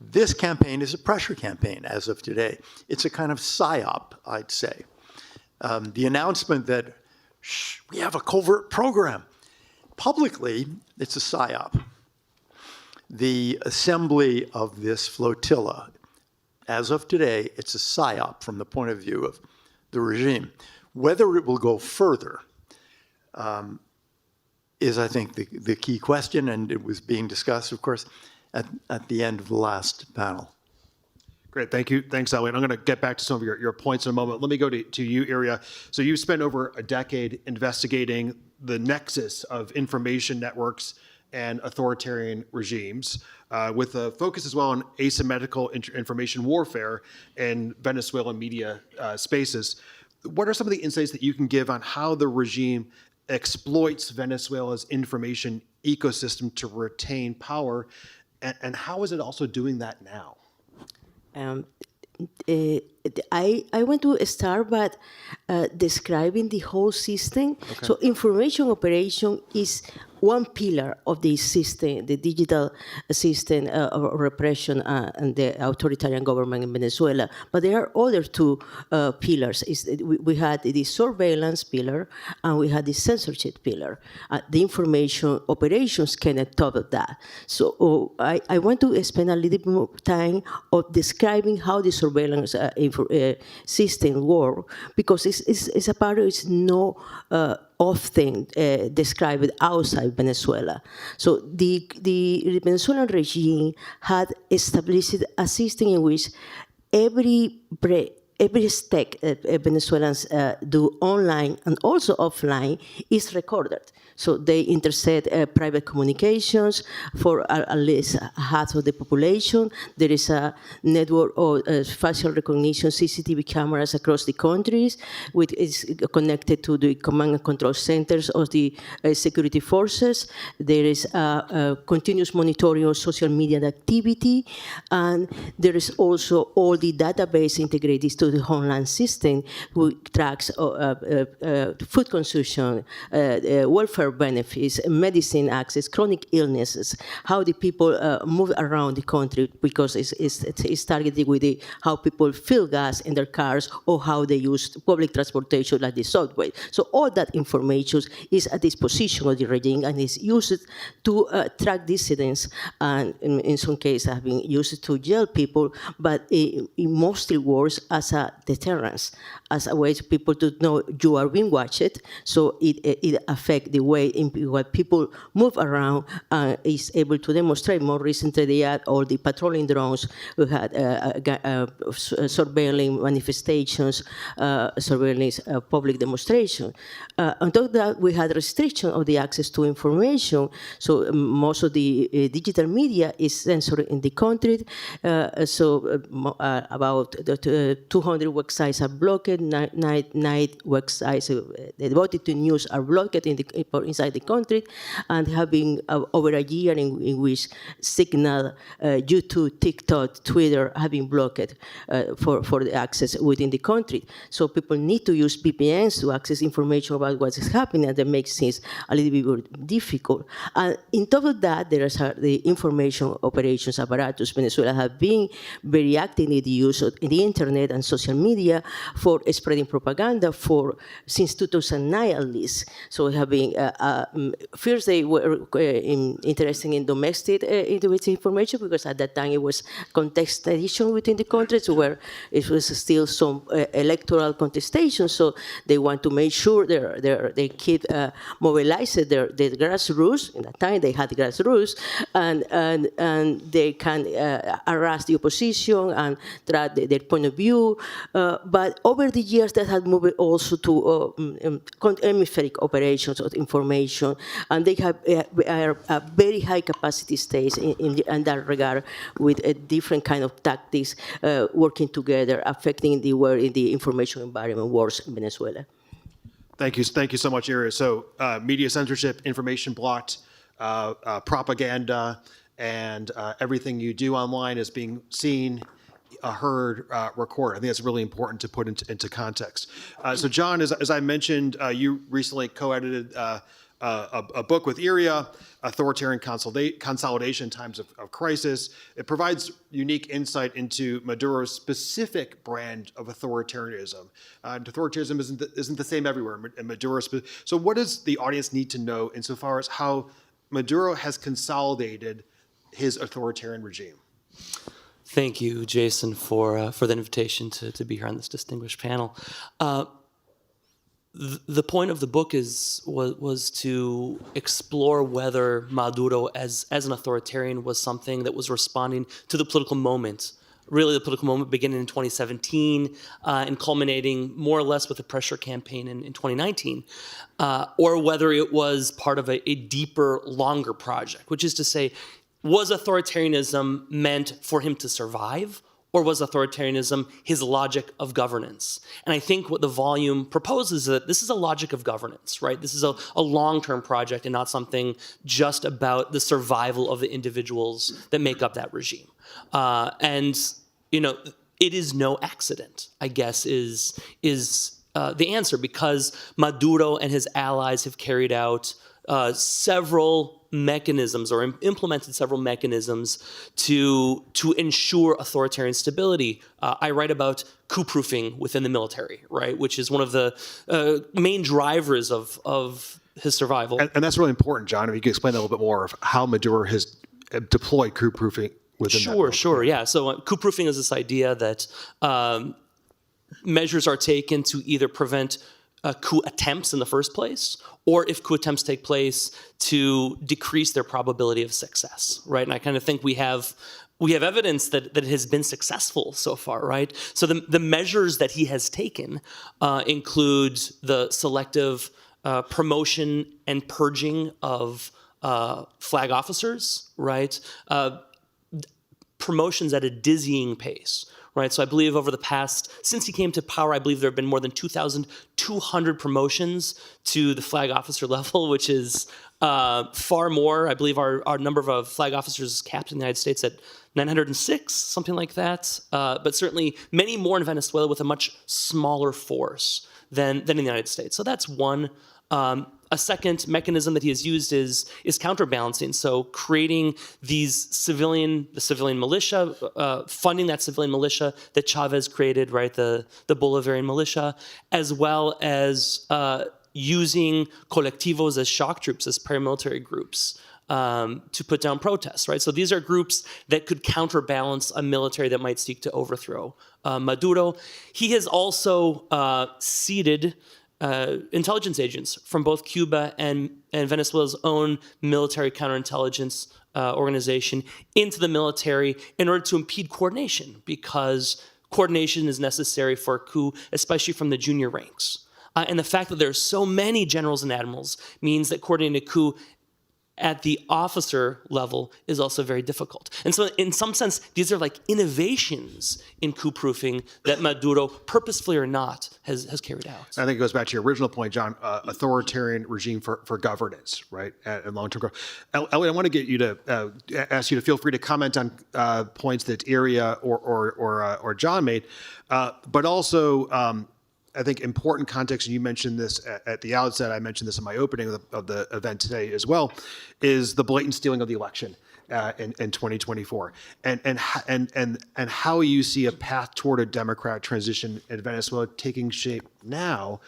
This campaign is a pressure campaign as of today. It's a kind of psyop, I'd say. The announcement that, we have a covert program. Publicly, it's a psyop. The assembly of this flotilla, as of today, it's a psyop from the point of view of the regime. Whether it will go further is, I think, the key question, and it was being discussed, of course, at the end of the last panel. Great, thank you. Thanks, Elliot. I'm going to get back to some of your points in a moment. Let me go to you, Iria. So you spent over a decade investigating the nexus of information networks and authoritarian regimes, with a focus as well on asymmetrical information warfare in Venezuelan media spaces. What are some of the insights that you can give on how the regime exploits Venezuela's information ecosystem to retain power, and how is it also doing that now? I want to start by describing the whole system. Okay. So information operation is one pillar of the system, the digital system of repression and the authoritarian government in Venezuela. But there are other two pillars. We had the surveillance pillar and we had the censorship pillar. The information operations came on top of that. So I want to spend a little bit more time of describing how the surveillance system work, because it's a part of it's no often described outside Venezuela. So the Venezuelan regime had established a system in which every step Venezuelans do online and also offline is recorded. So they intercept private communications for at least half of the population. There is a network of facial recognition CCTV cameras across the countries, which is connected to the command and control centers of the security forces. There is a continuous monitoring of social media activity, and there is also all the database integrated to the online system, which tracks food consumption, welfare benefits, medicine access, chronic illnesses, how the people move around the country, because it's targeted with how people fill gas in their cars or how they use public transportation like the subway. So all that information is at disposition of the regime and is used to track dissidents, and in some cases have been used to jail people, but it mostly works as a deterrence, as a way for people to know you are being watched, so it affects the way in what people move around and is able to demonstrate. More recently, they had all the patrolling drones who had surveilling manifestations, surveillance public demonstration. On top of that, we had restriction of the access to information, so most of the digital media is censored in the country, about 200 websites are blocked, nine websites devoted to news are blocked inside the country, and have been over a year in which Signal, YouTube, TikTok, Twitter have been blocked for the access within the country. So people need to use VPNs to access information about what is happening, and that makes things a little bit more difficult. And on top of that, there is the information operations apparatus. Venezuela have been very active in the use of the internet and social media for spreading propaganda since 2009 at least. So we have been, first they were interested in domestic information, because at that time it was contestation within the countries where it was still some electoral contestation. So they want to make sure they keep mobilized their grassroots. In that time they had grassroots, and they can harass the opposition and track their point of view. But over the years, that has moved also to hemispheric operations of information, and they have a very high capacity states in that regard, with a different kind of tactics working together, affecting the way in the information environment works in Venezuela. Thank you so much, Iria. So media censorship, information blocked, propaganda, and everything you do online is being seen, heard, recorded. I think that's really important to put into context. So John, as I mentioned, you recently co-edited a book with IRIA, Authoritarian Consolidation, Times of Crisis. It provides unique insight into Maduro's specific brand of authoritarianism. Authoritarianism isn't the same everywhere. And so what does the audience need to know insofar as how Maduro has consolidated his authoritarian regime? Thank you, Jason, for the invitation to be here on this distinguished panel. The point of the book was to explore whether Maduro as an authoritarian was something that was responding to the political moment, really the political moment beginning in 2017 and culminating more or less with the pressure campaign in 2019, or whether it was part of a deeper, longer project, which is to say, was authoritarianism meant for him to survive, or was authoritarianism his logic of governance? And I think what the volume proposes is that this is a logic of governance, right? This is a long-term project and not something just about the survival of the individuals that make up that regime. And, you know, it is no accident, I guess, is the answer, because Maduro and his allies have carried out several mechanisms or implemented several mechanisms to ensure authoritarian stability. I write about coup-proofing within the military, right, which is one of the main drivers of his survival. And that's really important, John. If you could explain that a little bit more of how Maduro has deployed coup-proofing within that. Sure, yeah. So coup-proofing is this idea that measures are taken to either prevent coup attempts in the first place, or if coup attempts take place, to decrease their probability of success, right? And I kind of think we have evidence that it has been successful so far, right? So the measures that he has taken include the selective promotion and purging of flag officers, right? Promotions at a dizzying pace. Right, so I believe over the past, since he came to power, I believe there have been more than 2,200 promotions to the flag officer level, which is far more. I believe our number of flag officers is capped in the United States at 906, something like that. But certainly many more in Venezuela with a much smaller force than in the United States. So that's one. A second mechanism that he has used is counterbalancing. So creating the civilian militia, funding that civilian militia that Chavez created, right? The Bolivarian militia, as well as using colectivos as shock troops, as paramilitary groups, to put down protests, right? So these are groups that could counterbalance a military that might seek to overthrow Maduro. He has also seeded intelligence agents from both Cuba and Venezuela's own military counterintelligence organization into the military in order to impede coordination, because coordination is necessary for a coup, especially from the junior ranks. And the fact that there are so many generals and admirals means that coordinating a coup at the officer level is also very difficult. And so in some sense, these are like innovations in coup-proofing that Maduro, purposefully or not, has carried out. I think it goes back to your original point, John, authoritarian regime for governance, right, and long-term growth. Elliot, I want to get you to ask you to feel free to comment on points that Iria or John made, but also I think important context, and you mentioned this at the outset, I mentioned this in my opening of the event today as well, is the blatant stealing of the election in 2024, and how you see a path toward a democratic transition in Venezuela taking shape now,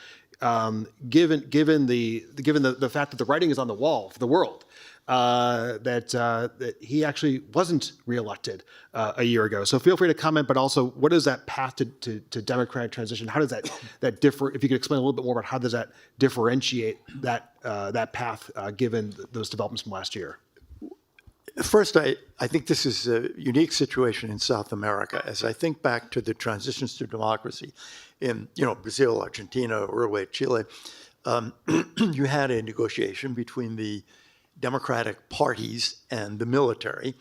given the fact that the writing is on the wall for the world. That he actually wasn't reelected a year ago. So feel free to comment, but also what is that path to democratic transition? How does that differ? If you could explain a little bit more about how does that differentiate that path given those developments from last year? First, I think this is a unique situation in South America. As I think back to the transitions to democracy in Brazil, Argentina, Uruguay, Chile, you had a negotiation between the democratic parties and the military.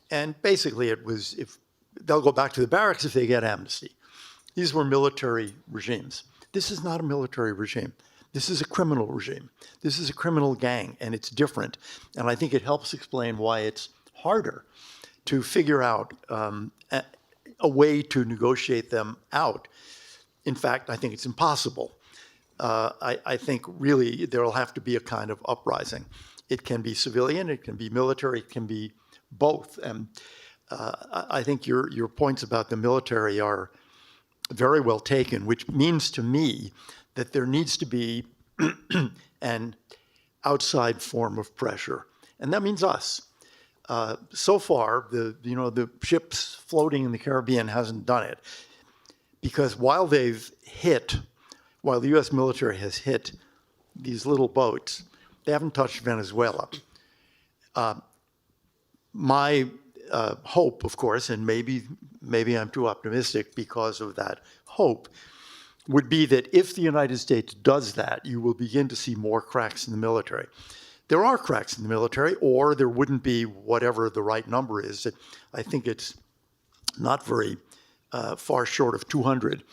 And basically it was, if they'll go back to the barracks if they get amnesty. These were military regimes. This is not a military regime. This is a criminal regime. This is a criminal gang, and it's different. And I think it helps explain why it's harder to figure out a way to negotiate them out. In fact, I think it's impossible. I think really there will have to be a kind of uprising. It can be civilian, it can be military, it can be both. And I think your points about the military are very well taken, which means to me that there needs to be an outside form of pressure, and that means us. So far, the ships floating in the Caribbean hasn't done it, because while the U.S. military has hit these little boats, they haven't touched Venezuela. My hope, of course, and maybe I'm too optimistic because of that hope, would be that if the United States does that, you will begin to see more cracks in the military. There are cracks in the military, or there wouldn't be whatever the right number is. I think it's not very far short of 200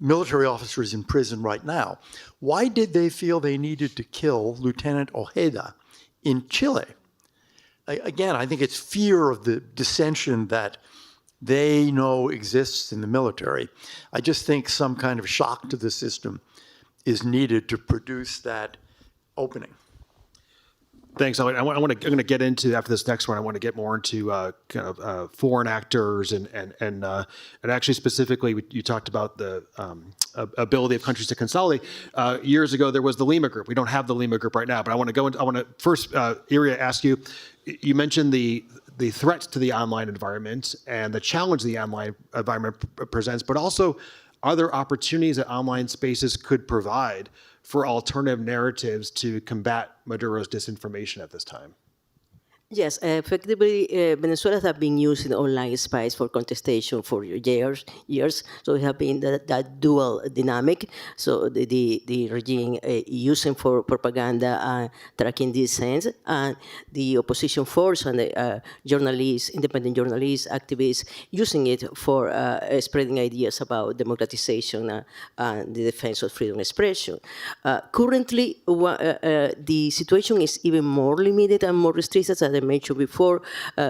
military officers in prison right now. Why did they feel they needed to kill Lieutenant Ojeda in Chile? Again, I think it's fear of the dissension that they know exists in the military. I just think some kind of shock to the system is needed to produce that opening. Thanks. I'm going to get into, after this next one, I want to get more into foreign actors and actually specifically you talked about the ability of countries to consolidate. Years ago there was the Lima Group. We don't have the Lima Group right now, but I want to first, Iria, ask you. You mentioned the threats to the online environment and the challenge the online environment presents, but also are there opportunities that online spaces could provide for alternative narratives to combat Maduro's disinformation at this time? Yes, effectively, Venezuela has been using online space for contestation for years. So it has been that dual dynamic. So the regime using for propaganda and tracking dissent, and the opposition force and the journalists, independent journalists, activists, using it for spreading ideas about democratization and the defense of freedom of expression. Currently, the situation is even more limited and more restricted. As I mentioned before,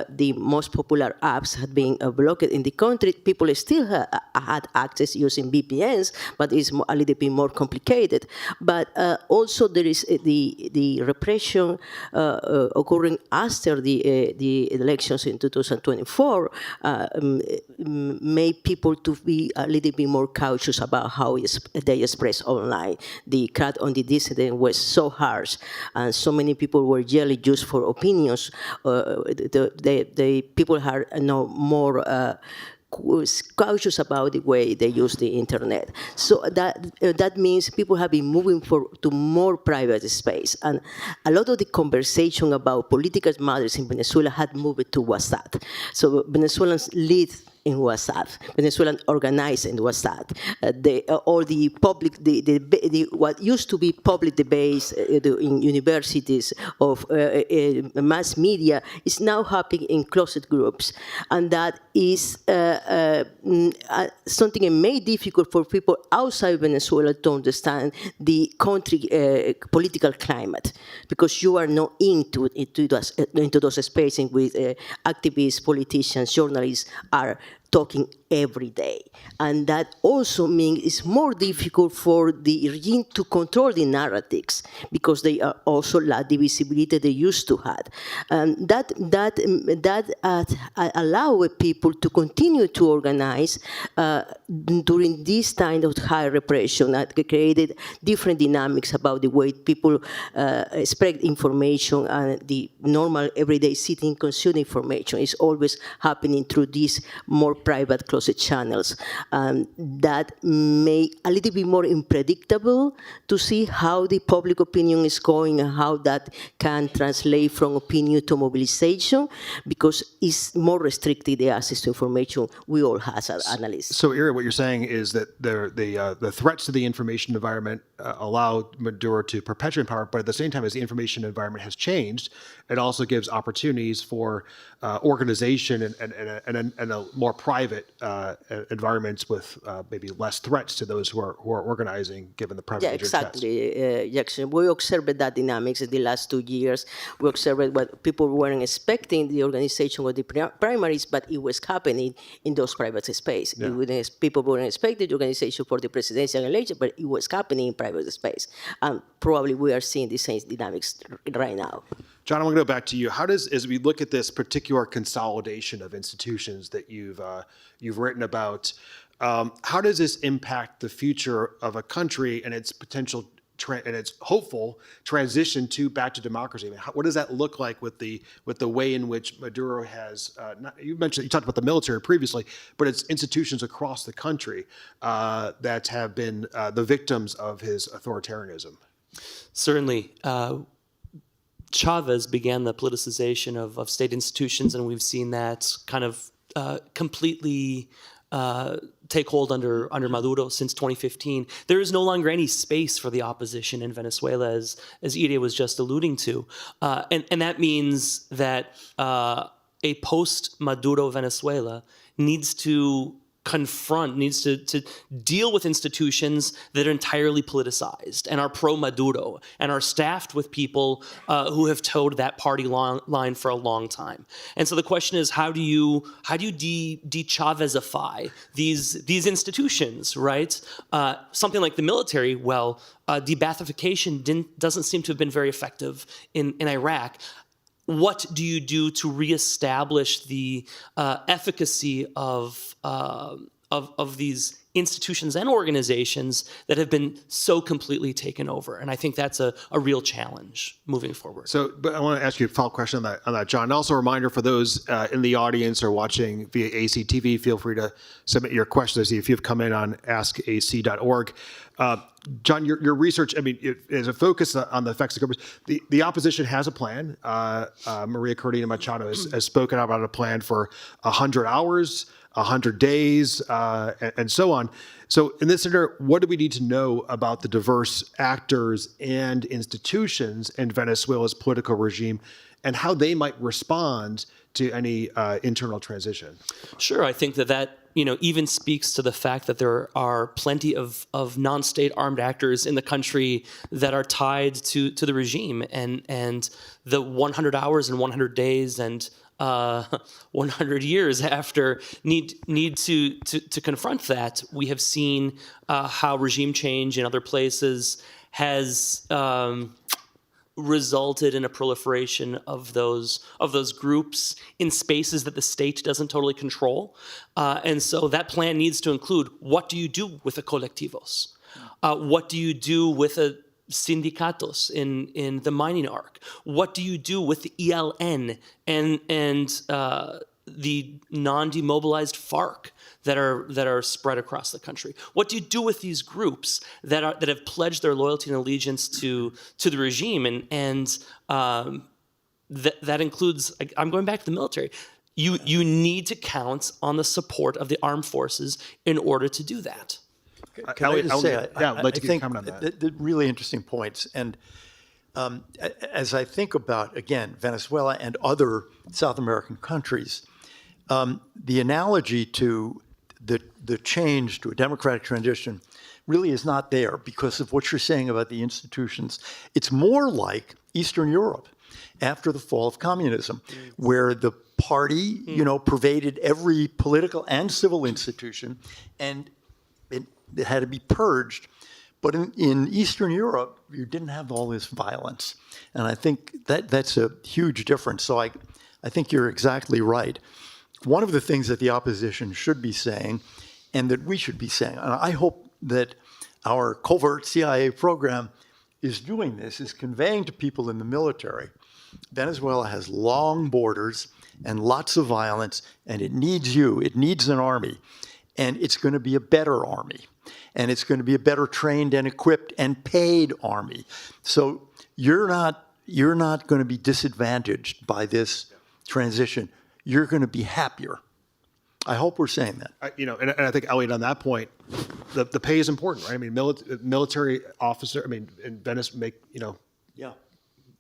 the most popular apps had been blocked in the country. People still had access using VPNs, but it's a little bit more complicated. But also there is the repression occurring after the elections in 2024 made people to be a little bit more cautious about how they express online. The cut on the dissident was so harsh, and so many people were really used for opinions. The people are now more cautious about the way they use the internet. So that means people have been moving to more private space. And a lot of the conversation about political matters in Venezuela had moved to WhatsApp. So Venezuelans lead in WhatsApp. Venezuelan organized in WhatsApp. All the public, what used to be public debates in universities of mass media is now happening in closet groups, and that is something made difficult for people outside Venezuela to understand the country political climate, because you are not into those spaces with activists, politicians, journalists are talking every day. And that also means it's more difficult for the regime to control the narratives, because they are also lack the visibility they used to have. And that allow people to continue to organize during this kind of high repression that created different dynamics about the way people spread information, and the normal everyday sitting consume information is always happening through these more private closet channels. That make a little bit more unpredictable to see how the public opinion is going and how that can translate from opinion to mobilization, because it's more restricted the access to information we all have as analysts. So, Ira, what you're saying is that the threats to the information environment allow Maduro to perpetuate power, but at the same time, as the information environment has changed, it also gives opportunities for organization and a more private environments with maybe less threats to those who are organizing, given the private Yeah, nature of chess. exactly, Jackson. We observed that dynamics in the last 2 years. We observed what people weren't expecting, the organization of the primaries, but it was happening in those private space. Yeah. People weren't expecting the organization for the presidential election, but it was happening in private space. And probably we are seeing the same dynamics right now. John, I want to go back to you. How does, as we look at this particular consolidation of institutions that you've written about, how does this impact the future of a country and its potential and its hopeful transition back to democracy? I mean, what does that look like with the way in which Maduro has? You talked about the military previously, but it's institutions across the country that have been the victims of his authoritarianism. Certainly. Chavez began the politicization of state institutions, and we've seen that kind of completely take hold under Maduro since 2015. There is no longer any space for the opposition in Venezuela, as Ide was just alluding to. And that means that a post-Maduro Venezuela needs to deal with institutions that are entirely politicized and are pro-Maduro and are staffed with people who have towed that party line for a long time. And so the question is, how do you de-Chavezify these institutions, right? Something like the military, de-Baathification doesn't seem to have been very effective in Iraq. What do you do to reestablish the efficacy of these institutions and organizations that have been so completely taken over? And I think that's a real challenge moving forward. So, but I want to ask you a follow-up question on that, John. And also a reminder for those in the audience or watching via ACTV, feel free to submit your questions if you've come in on askac.org. John, your research, I mean, it is a focus on the effects of government. The opposition has a plan. Maria Cortina Machado has spoken about a plan for 100 hours, 100 days, and so on. So in this scenario, what do we need to know about the diverse actors and institutions in Venezuela's political regime and how they might respond to any internal transition? Sure, I think that even speaks to the fact that there are plenty of non-state armed actors in the country that are tied to the regime, and the 100 hours and 100 days and 100 years after need to confront that. We have seen how regime change in other places has resulted in a proliferation of those groups in spaces that the state doesn't totally control. And so that plan needs to include, what do you do with the colectivos? What do you do with a sindicatos in the mining arc? What do you do with the ELN and the non-demobilized FARC that are spread across the country? What do you do with these groups that have pledged their loyalty and allegiance to the regime? And that includes, I'm going back to the military. You need to count on the support of the armed forces in order to do that. Can I just say, I'd like to think comment on that. the really interesting points. And as I think about, again, Venezuela and other South American countries, the analogy to the change to a democratic transition really is not there because of what you're saying about the institutions. It's more like Eastern Europe after the fall of communism, where the party, pervaded every political and civil institution, and it had to be purged. But in Eastern Europe, you didn't have all this violence. And I think that's a huge difference. So I think you're exactly right. One of the things that the opposition should be saying, and that we should be saying, and I hope that our covert CIA program is doing this, is conveying to people in the military, Venezuela has long borders and lots of violence, and it needs you. It needs an army. And it's going to be a better army. And it's going to be a better trained and equipped and paid army. So you're not going to be disadvantaged by this transition. You're going to be happier. I hope we're saying that. And I think, Elliot, on that point, the pay is important, right? I mean, military officer, in Venice make,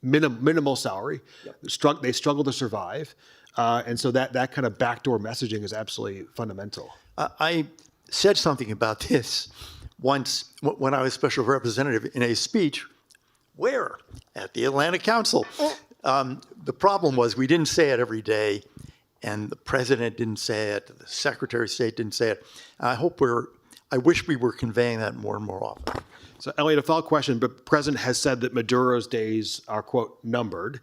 minimal salary. Yep. They struggle to survive. And so that kind of backdoor messaging is absolutely fundamental. I said something about this once when I was special representative in a speech. Where? At the Atlantic Council. The problem was we didn't say it every day, and the president didn't say it, the Secretary of State didn't say it. I wish we were conveying that more and more often. So, Elliot, a follow-up question, but the president has said that Maduro's days are, quote, numbered.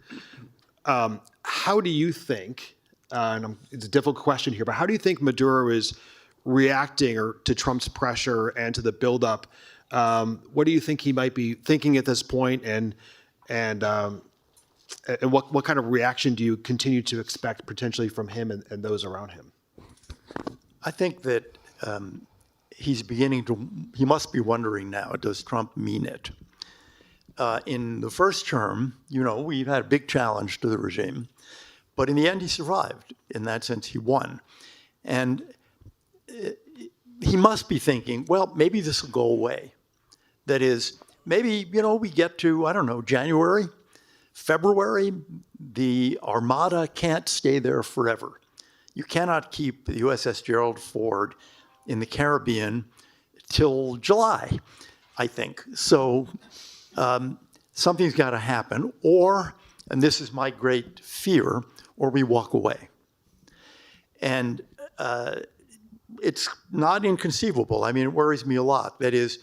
How do you think, it's a difficult question here, but how do you think Maduro is reacting to Trump's pressure and to the buildup? What do you think he might be thinking at this point, and what kind of reaction do you continue to expect potentially from him and those around him? I think that he must be wondering now, does Trump mean it? In the first term, we've had a big challenge to the regime, but in the end he survived. In that sense, he won. And he must be thinking, well, maybe this will go away. That is, maybe, we get to, I don't know, January, February, the Armada can't stay there forever. You cannot keep the USS Gerald Ford in the Caribbean till July, I think. So something's got to happen, or, and this is my great fear, or we walk away. And it's not inconceivable. I mean, it worries me a lot. That is,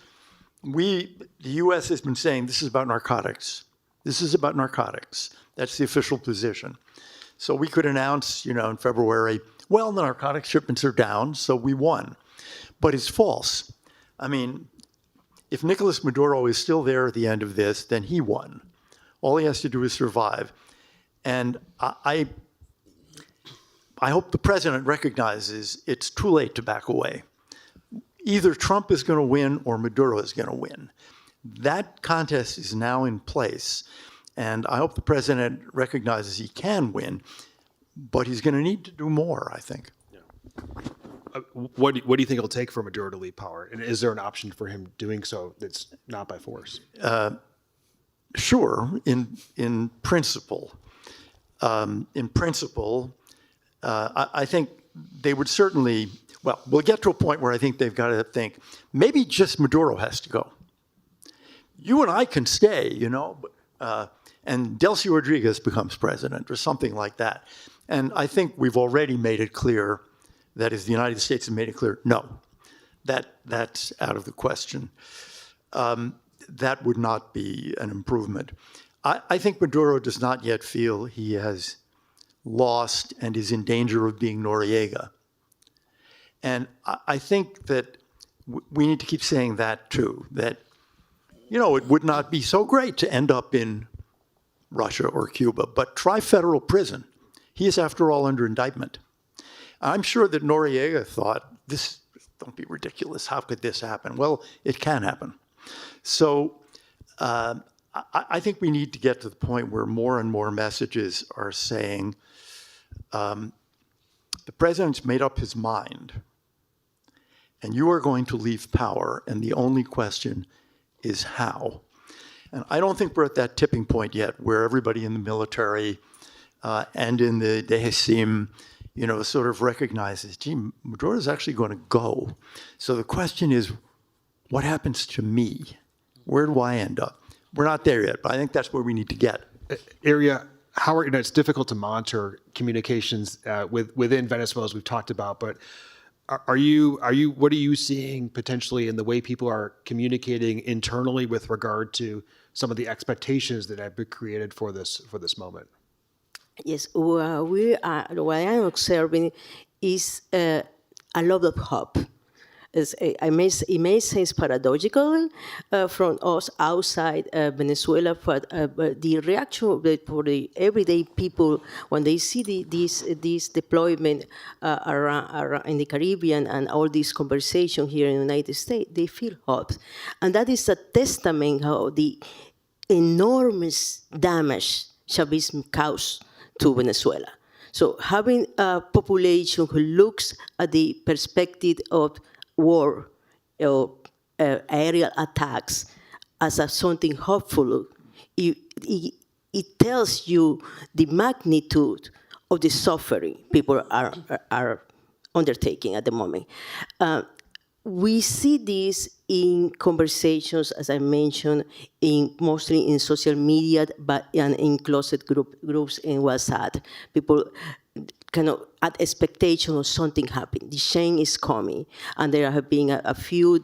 the U.S. has been saying this is about narcotics. This is about narcotics. That's the official position. So we could announce, in February, well, the narcotics shipments are down, so we won. But it's false. I mean, if Nicolas Maduro is still there at the end of this, then he won. All he has to do is survive. And I hope the president recognizes it's too late to back away. Either Trump is going to win or Maduro is going to win. That contest is now in place. And I hope the president recognizes he can win, but he's going to need to do more, I think. Yeah. What do you think it'll take for Maduro to leave power? And is there an option for him doing so that's not by force? Sure, in principle. I think they would certainly, well, we'll get to a point where I think they've got to think, maybe just Maduro has to go. You and I can stay, and Delcy Rodriguez becomes president or something like that. And I think we've already made it clear, that is, the United States has made it clear, no, that's out of the question. That would not be an improvement. I think Maduro does not yet feel he has lost and is in danger of being Noriega. And I think that we need to keep saying that too, that, it would not be so great to end up in Russia or Cuba, but try federal prison. He is, after all, under indictment. I'm sure that Noriega thought, don't be ridiculous, how could this happen? Well, it can happen. So I think we need to get to the point where more and more messages are saying, the president's made up his mind, and you are going to leave power, and the only question is how. And I don't think we're at that tipping point yet where everybody in the military and in the Dehesim, sort of recognizes, gee, Maduro is actually going to go. So the question is, what happens to me? Where do I end up? We're not there yet, but I think that's where we need to get. Area, how it's difficult to monitor communications within Venezuela, as we've talked about, but what are you seeing potentially in the way people are communicating internally with regard to some of the expectations that have been created for this moment? Yes, what I am observing is a lot of hope. It may seem paradoxical from us outside Venezuela, but the reaction for the everyday people when they see this deployment around in the Caribbean and all this conversation here in the United States, they feel hope. And that is a testament of the enormous damage Chavism caused to Venezuela. So having a population who looks at the perspective of war or aerial attacks as something hopeful, it tells you the magnitude of the suffering people are undertaking at the moment. We see this in conversations, as I mentioned, mostly in social media, but in closet groups in WhatsApp. People kind of at expectation of something happening. The change is coming, and there have been a few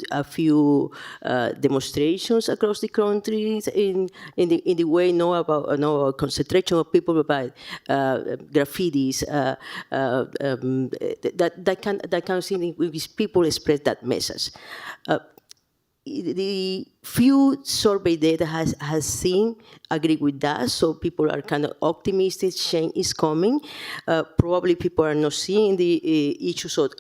demonstrations across the country in the way about concentration of people by graffitis, that kind of thing in which people express that message. The few survey data has seen agree with that, so people are kind of optimistic. Change is coming. Probably people are not seeing the issues of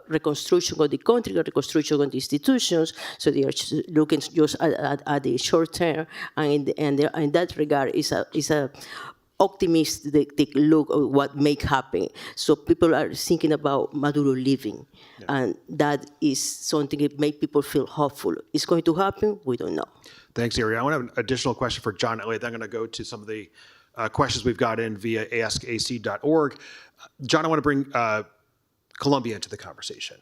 reconstruction of the country or reconstruction of the institutions, so they are looking just at the short term, and in that regard is a optimistic look at what may happen. So people are thinking about Maduro leaving, and that is something that makes people feel hopeful. It's going to happen? We don't know. Thanks, Ari. I want to have an additional question for John Elliott. Then I'm going to go to some of the questions we've got in via askac.org. John, I want to bring Colombia into the conversation.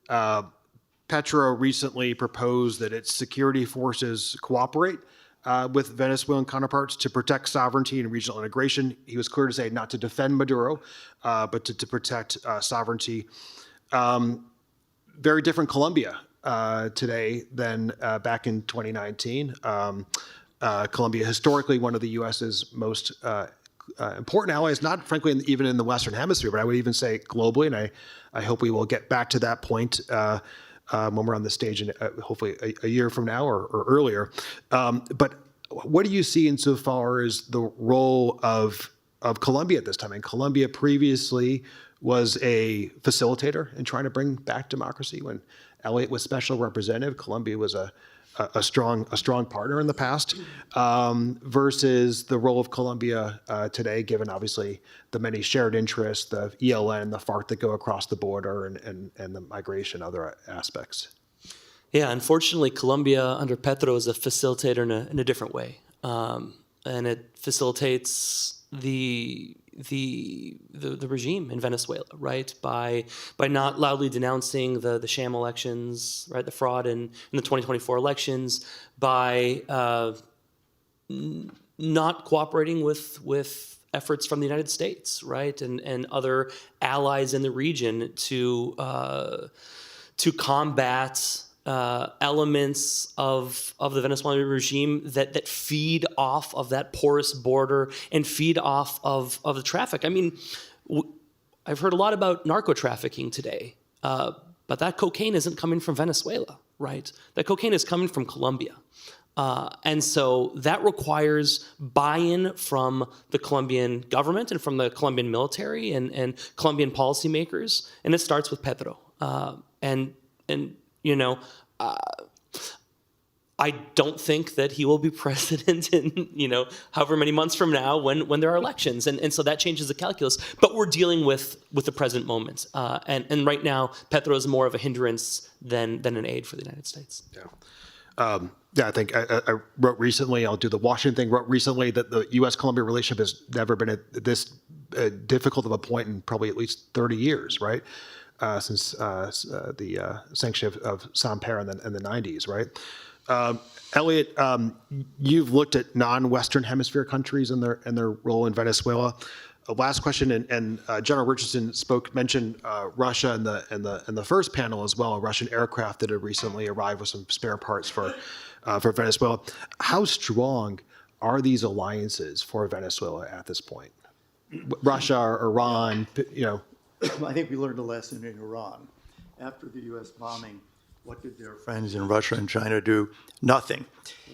Petro recently proposed that its security forces cooperate with Venezuelan counterparts to protect sovereignty and regional integration. He was clear to say not to defend Maduro, but to protect sovereignty. Very different Colombia today than back in 2019. Colombia, historically one of the U.S.'s most important allies, not frankly even in the Western Hemisphere, but I would even say globally, and I hope we will get back to that point when we're on the stage in hopefully a year from now or earlier. But what do you see insofar as the role of Colombia at this time? And Colombia previously was a facilitator in trying to bring back democracy. When Elliott was special representative, Colombia was a strong partner in the past, versus the role of Colombia today, given obviously the many shared interests, the ELN, the FARC that go across the border, and the migration, other aspects. Yeah, unfortunately, Colombia under Petro is a facilitator in a different way, and it facilitates the regime in Venezuela, right? By not loudly denouncing the sham elections, right? The fraud in the 2024 elections, by not cooperating with efforts from the United States, right, and other allies in the region to combat elements of the Venezuelan regime that feed off of that porous border and feed off of the traffic. I mean, I've heard a lot about narco trafficking today, but that cocaine isn't coming from Venezuela, right? That cocaine is coming from Colombia. And so that requires buy-in from the Colombian government and from the Colombian military and Colombian policymakers, and it starts with Petro. And you know, I don't think that he will be president in, however many months from now when there are elections. And so that changes the calculus. But we're dealing with the present moment. And right now, Petro is more of a hindrance than an aid for the United States. Yeah. I think I wrote recently, I'll do the Washington thing, wrote recently that the U.S.-Colombia relationship has never been at this difficult of a point in probably at least 30 years, right? Since the sanction of Samper in the 90s, right? Elliott, you've looked at non-Western Hemisphere countries and their role in Venezuela. Last question, and General Richardson mentioned Russia in the first panel as well, a Russian aircraft that had recently arrived with some spare parts for Venezuela. How strong are these alliances for Venezuela at this point? Russia or Iran, I think we learned a lesson in Iran. After the U.S. bombing, what did their friends in Russia and China do? Nothing.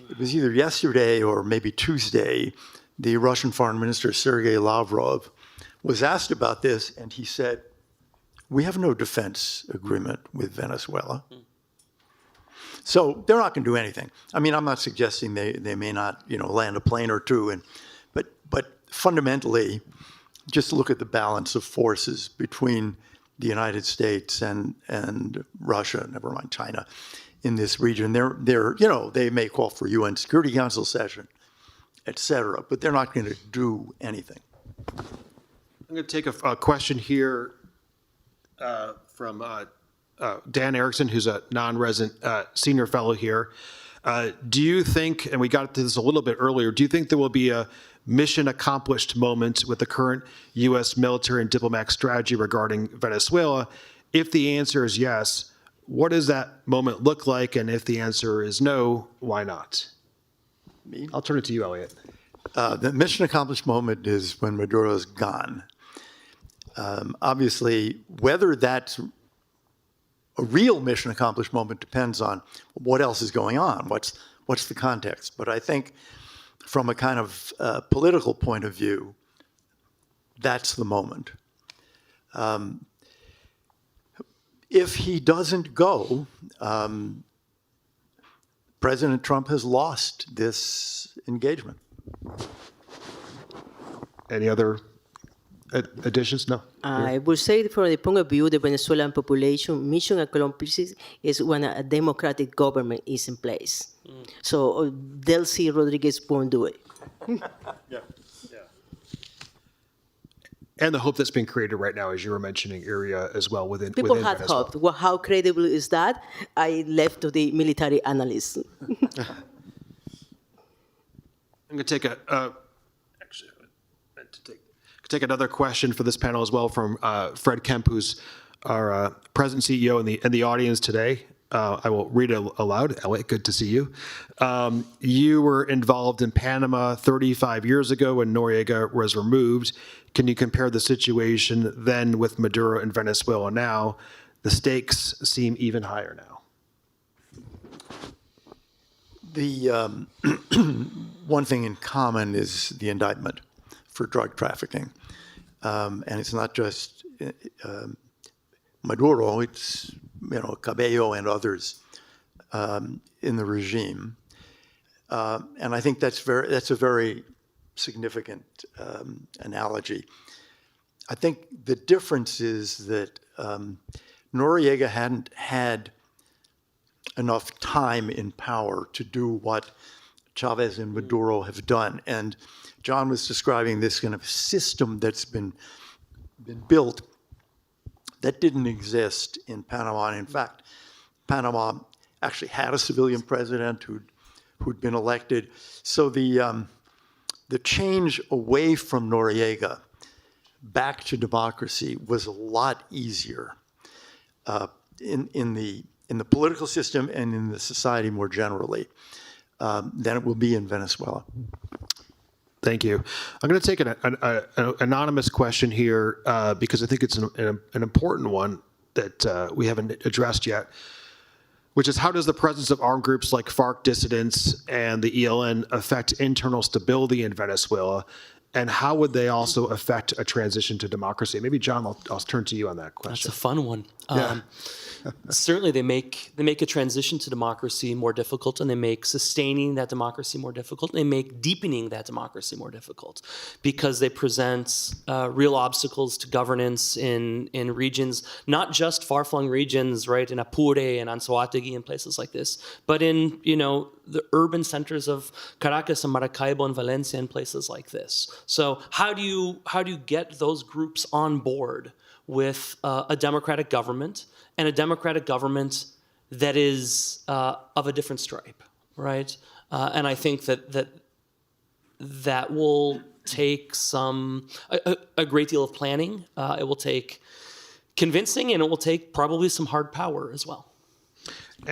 It was either yesterday or maybe Tuesday, the Russian Foreign Minister, Sergei Lavrov, was asked about this, and he said, we have no defense agreement with Venezuela. So they're not going to do anything. I mean, I'm not suggesting they may not, land a plane or two, but fundamentally, just look at the balance of forces between the United States and Russia, never mind China, in this region. They may call for UN Security Council session, et cetera, but they're not going to do anything. I'm going to take a question here from Dan Erickson, who's a non-resident senior fellow here. Do you think, and we got to this a little bit earlier, do you think there will be a mission accomplished moment with the current U.S. military and diplomatic strategy regarding Venezuela? If the answer is yes, what does that moment look like? And if the answer is no, why not? Me? I'll turn it to you, Elliot. The mission accomplished moment is when Maduro is gone. Obviously, whether that's a real mission accomplished moment depends on what else is going on, what's the context. But I think from a kind of political point of view, that's the moment. If he doesn't go, President Trump has lost this engagement. Any other additions? No? I would say from the point of view of the Venezuelan population, mission accomplished is when a democratic government is in place. So Delcy Rodriguez won't do it. And the hope that's being created right now, as you were mentioning, area as well within People had Venezuela. hoped. Well, how credible is that? I left to the military analysts. I'm going to take actually, I meant to take another question for this panel as well from Fred Kemp, who's our president CEO in the audience today. I will read it aloud. Elliot, good to see you. You were involved in Panama 35 years ago when Noriega was removed. Can you compare the situation then with Maduro in Venezuela now? The stakes seem even higher now. The one thing in common is the indictment for drug trafficking. And it's not just Maduro, it's Cabello and others in the regime. And I think that's a very significant analogy. I think the difference is that Noriega hadn't had enough time in power to do what Chavez and Maduro have done. And John was describing this kind of system that's been built that didn't exist in Panama. And in fact, Panama actually had a civilian president who'd been elected. So the change away from Noriega back to democracy was a lot easier in the political system and in the society more generally than it will be in Venezuela. Thank you. I'm going to take an anonymous question here because I think it's an important one that we haven't addressed yet, which is how does the presence of armed groups like FARC dissidents and the ELN affect internal stability in Venezuela, and how would they also affect a transition to democracy? Maybe, John, I'll turn to you on that question. That's a fun one. Yeah. Certainly, they make a transition to democracy more difficult, and they make sustaining that democracy more difficult. And they make deepening that democracy more difficult because they present real obstacles to governance in regions, not just far-flung regions, right, in Apure and Anzoátegui and places like this, but in the urban centers of Caracas and Maracaibo and Valencia and places like this. So how do you get those groups on board with a democratic government, and a democratic government that is of a different stripe, right? And I think that will take a great deal of planning. It will take convincing, and it will take probably some hard power as well.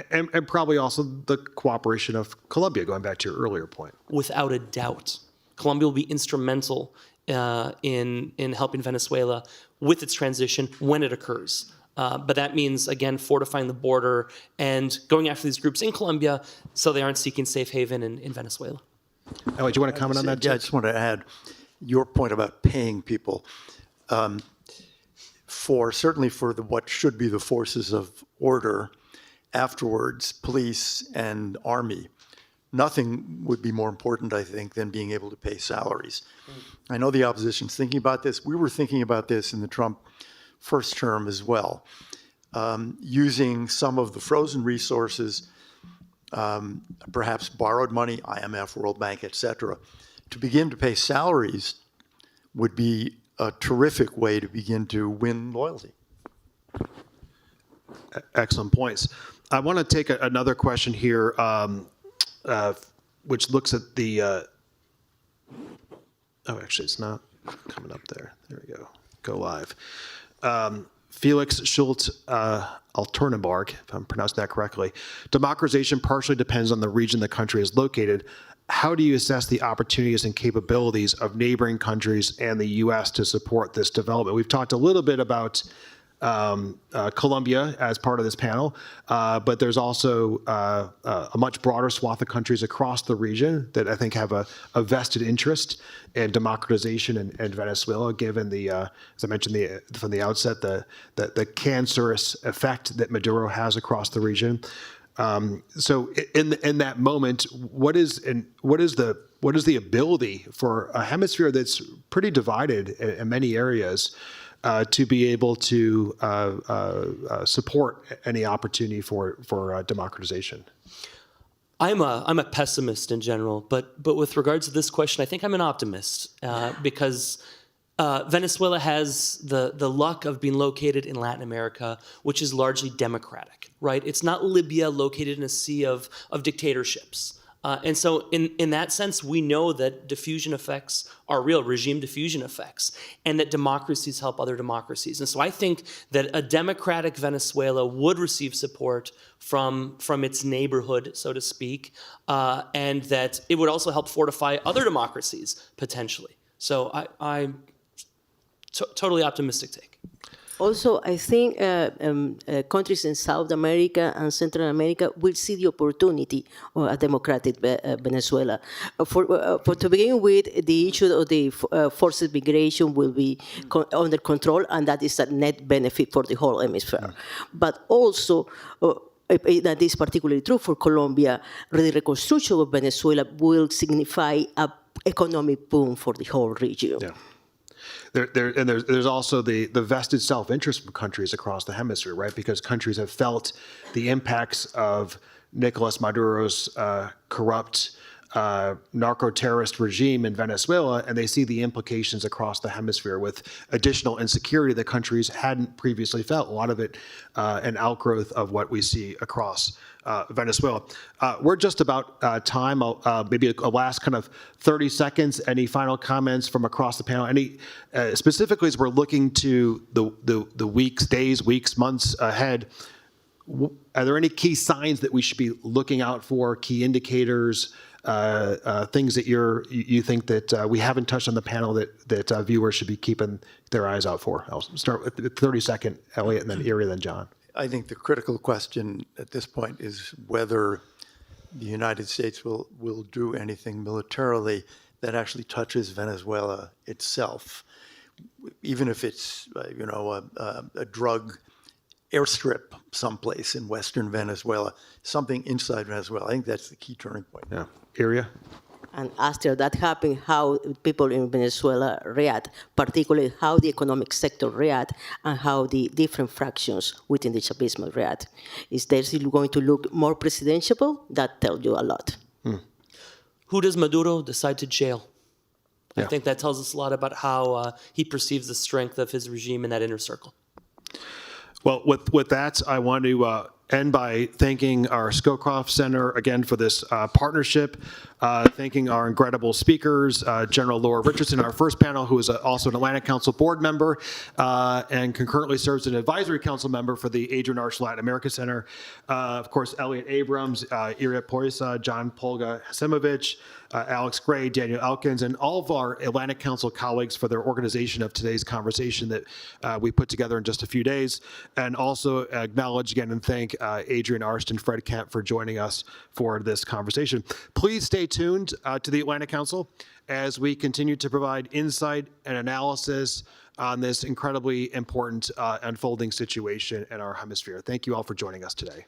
And probably also the cooperation of Colombia, going back to your earlier point. Without a doubt. Colombia will be instrumental in helping Venezuela with its transition when it occurs. But that means, again, fortifying the border and going after these groups in Colombia so they aren't seeking safe haven in Venezuela. Elliot, do you want to comment on that? Yeah, I just want to add your point about paying people. Certainly for what should be the forces of order afterwards, police and army, nothing would be more important, I think, than being able to pay salaries. I know the opposition's thinking about this. We were thinking about this in the Trump first term as well, using some of the frozen resources, perhaps borrowed money, IMF, World Bank, et cetera, to begin to pay salaries would be a terrific way to begin to win loyalty. Excellent points. I want to take another question here, which looks at the. Actually, it's not coming up there. There we go. Go live. Felix Schultz Alternenberg, if I'm pronouncing that correctly. Democratization partially depends on the region the country is located. How do you assess the opportunities and capabilities of neighboring countries and the U.S. to support this development? We've talked a little bit about Colombia as part of this panel, but there's also a much broader swath of countries across the region that I think have a vested interest in democratization in Venezuela, given the, as I mentioned from the outset, the cancerous effect that Maduro has across the region. So in that moment, what is the ability for a hemisphere that's pretty divided in many areas to be able to support any opportunity for democratization? I'm a pessimist in general, but with regards to this question, I think I'm an optimist because Venezuela has the luck of being located in Latin America, which is largely democratic, right? It's not Libya located in a sea of dictatorships. And so in that sense, we know that diffusion effects are real, regime diffusion effects, and that democracies help other democracies. And so I think that a democratic Venezuela would receive support from its neighborhood, so to speak, and that it would also help fortify other democracies, potentially. So I'm totally optimistic take. Also, I think countries in South America and Central America will see the opportunity of a democratic Venezuela. To begin with, the issue of the forced migration will be under control, and that is a net benefit for the whole hemisphere. But also, that is particularly true for Colombia, the reconstruction of Venezuela will signify an economic boom for the whole region. Yeah. There's also the vested self-interest from countries across the hemisphere, right? Because countries have felt the impacts of Nicolas Maduro's corrupt narco-terrorist regime in Venezuela, and they see the implications across the hemisphere with additional insecurity that countries hadn't previously felt. A lot of it an outgrowth of what we see across Venezuela. We're just about time. Maybe a last kind of 30 seconds. Any final comments from across the panel? Any specifically as we're looking to the weeks, days, weeks, months ahead, are there any key signs that we should be looking out for, key indicators, things that you think that we haven't touched on the panel that viewers should be keeping their eyes out for? I'll start with the 30-second, Elliot, and then Erie, then John. I think the critical question at this point is whether the United States will do anything militarily that actually touches Venezuela itself, even if it's a drug airstrip someplace in western Venezuela, something inside Venezuela. I think that's the key turning point. Yeah, Iria? And after that happened, how people in Venezuela react, particularly how the economic sector react and how the different fractions within the Chavismo react. Is there still going to look more presidential? That tells you a lot. Who does Maduro decide to jail? Yeah. I think that tells us a lot about how he perceives the strength of his regime in that inner circle. Well, with that, I want to end by thanking our Scowcroft Center again for this partnership, thanking our incredible speakers, General Laura Richardson, our first panel, who is also an Atlantic Council board member and concurrently serves as an advisory council member for the Adrian Arch Latin America Center. Of course, Elliot Abrams, Iria Poisa, John Polga Hasimovich, Alex Gray, Daniel Elkins, and all of our Atlantic Council colleagues for their organization of today's conversation that we put together in just a few days. And also acknowledge again and thank Adrian Arst and Fred Kemp for joining us for this conversation. Please stay tuned to the Atlantic Council as we continue to provide insight and analysis on this incredibly important unfolding situation in our hemisphere. Thank you all for joining us today.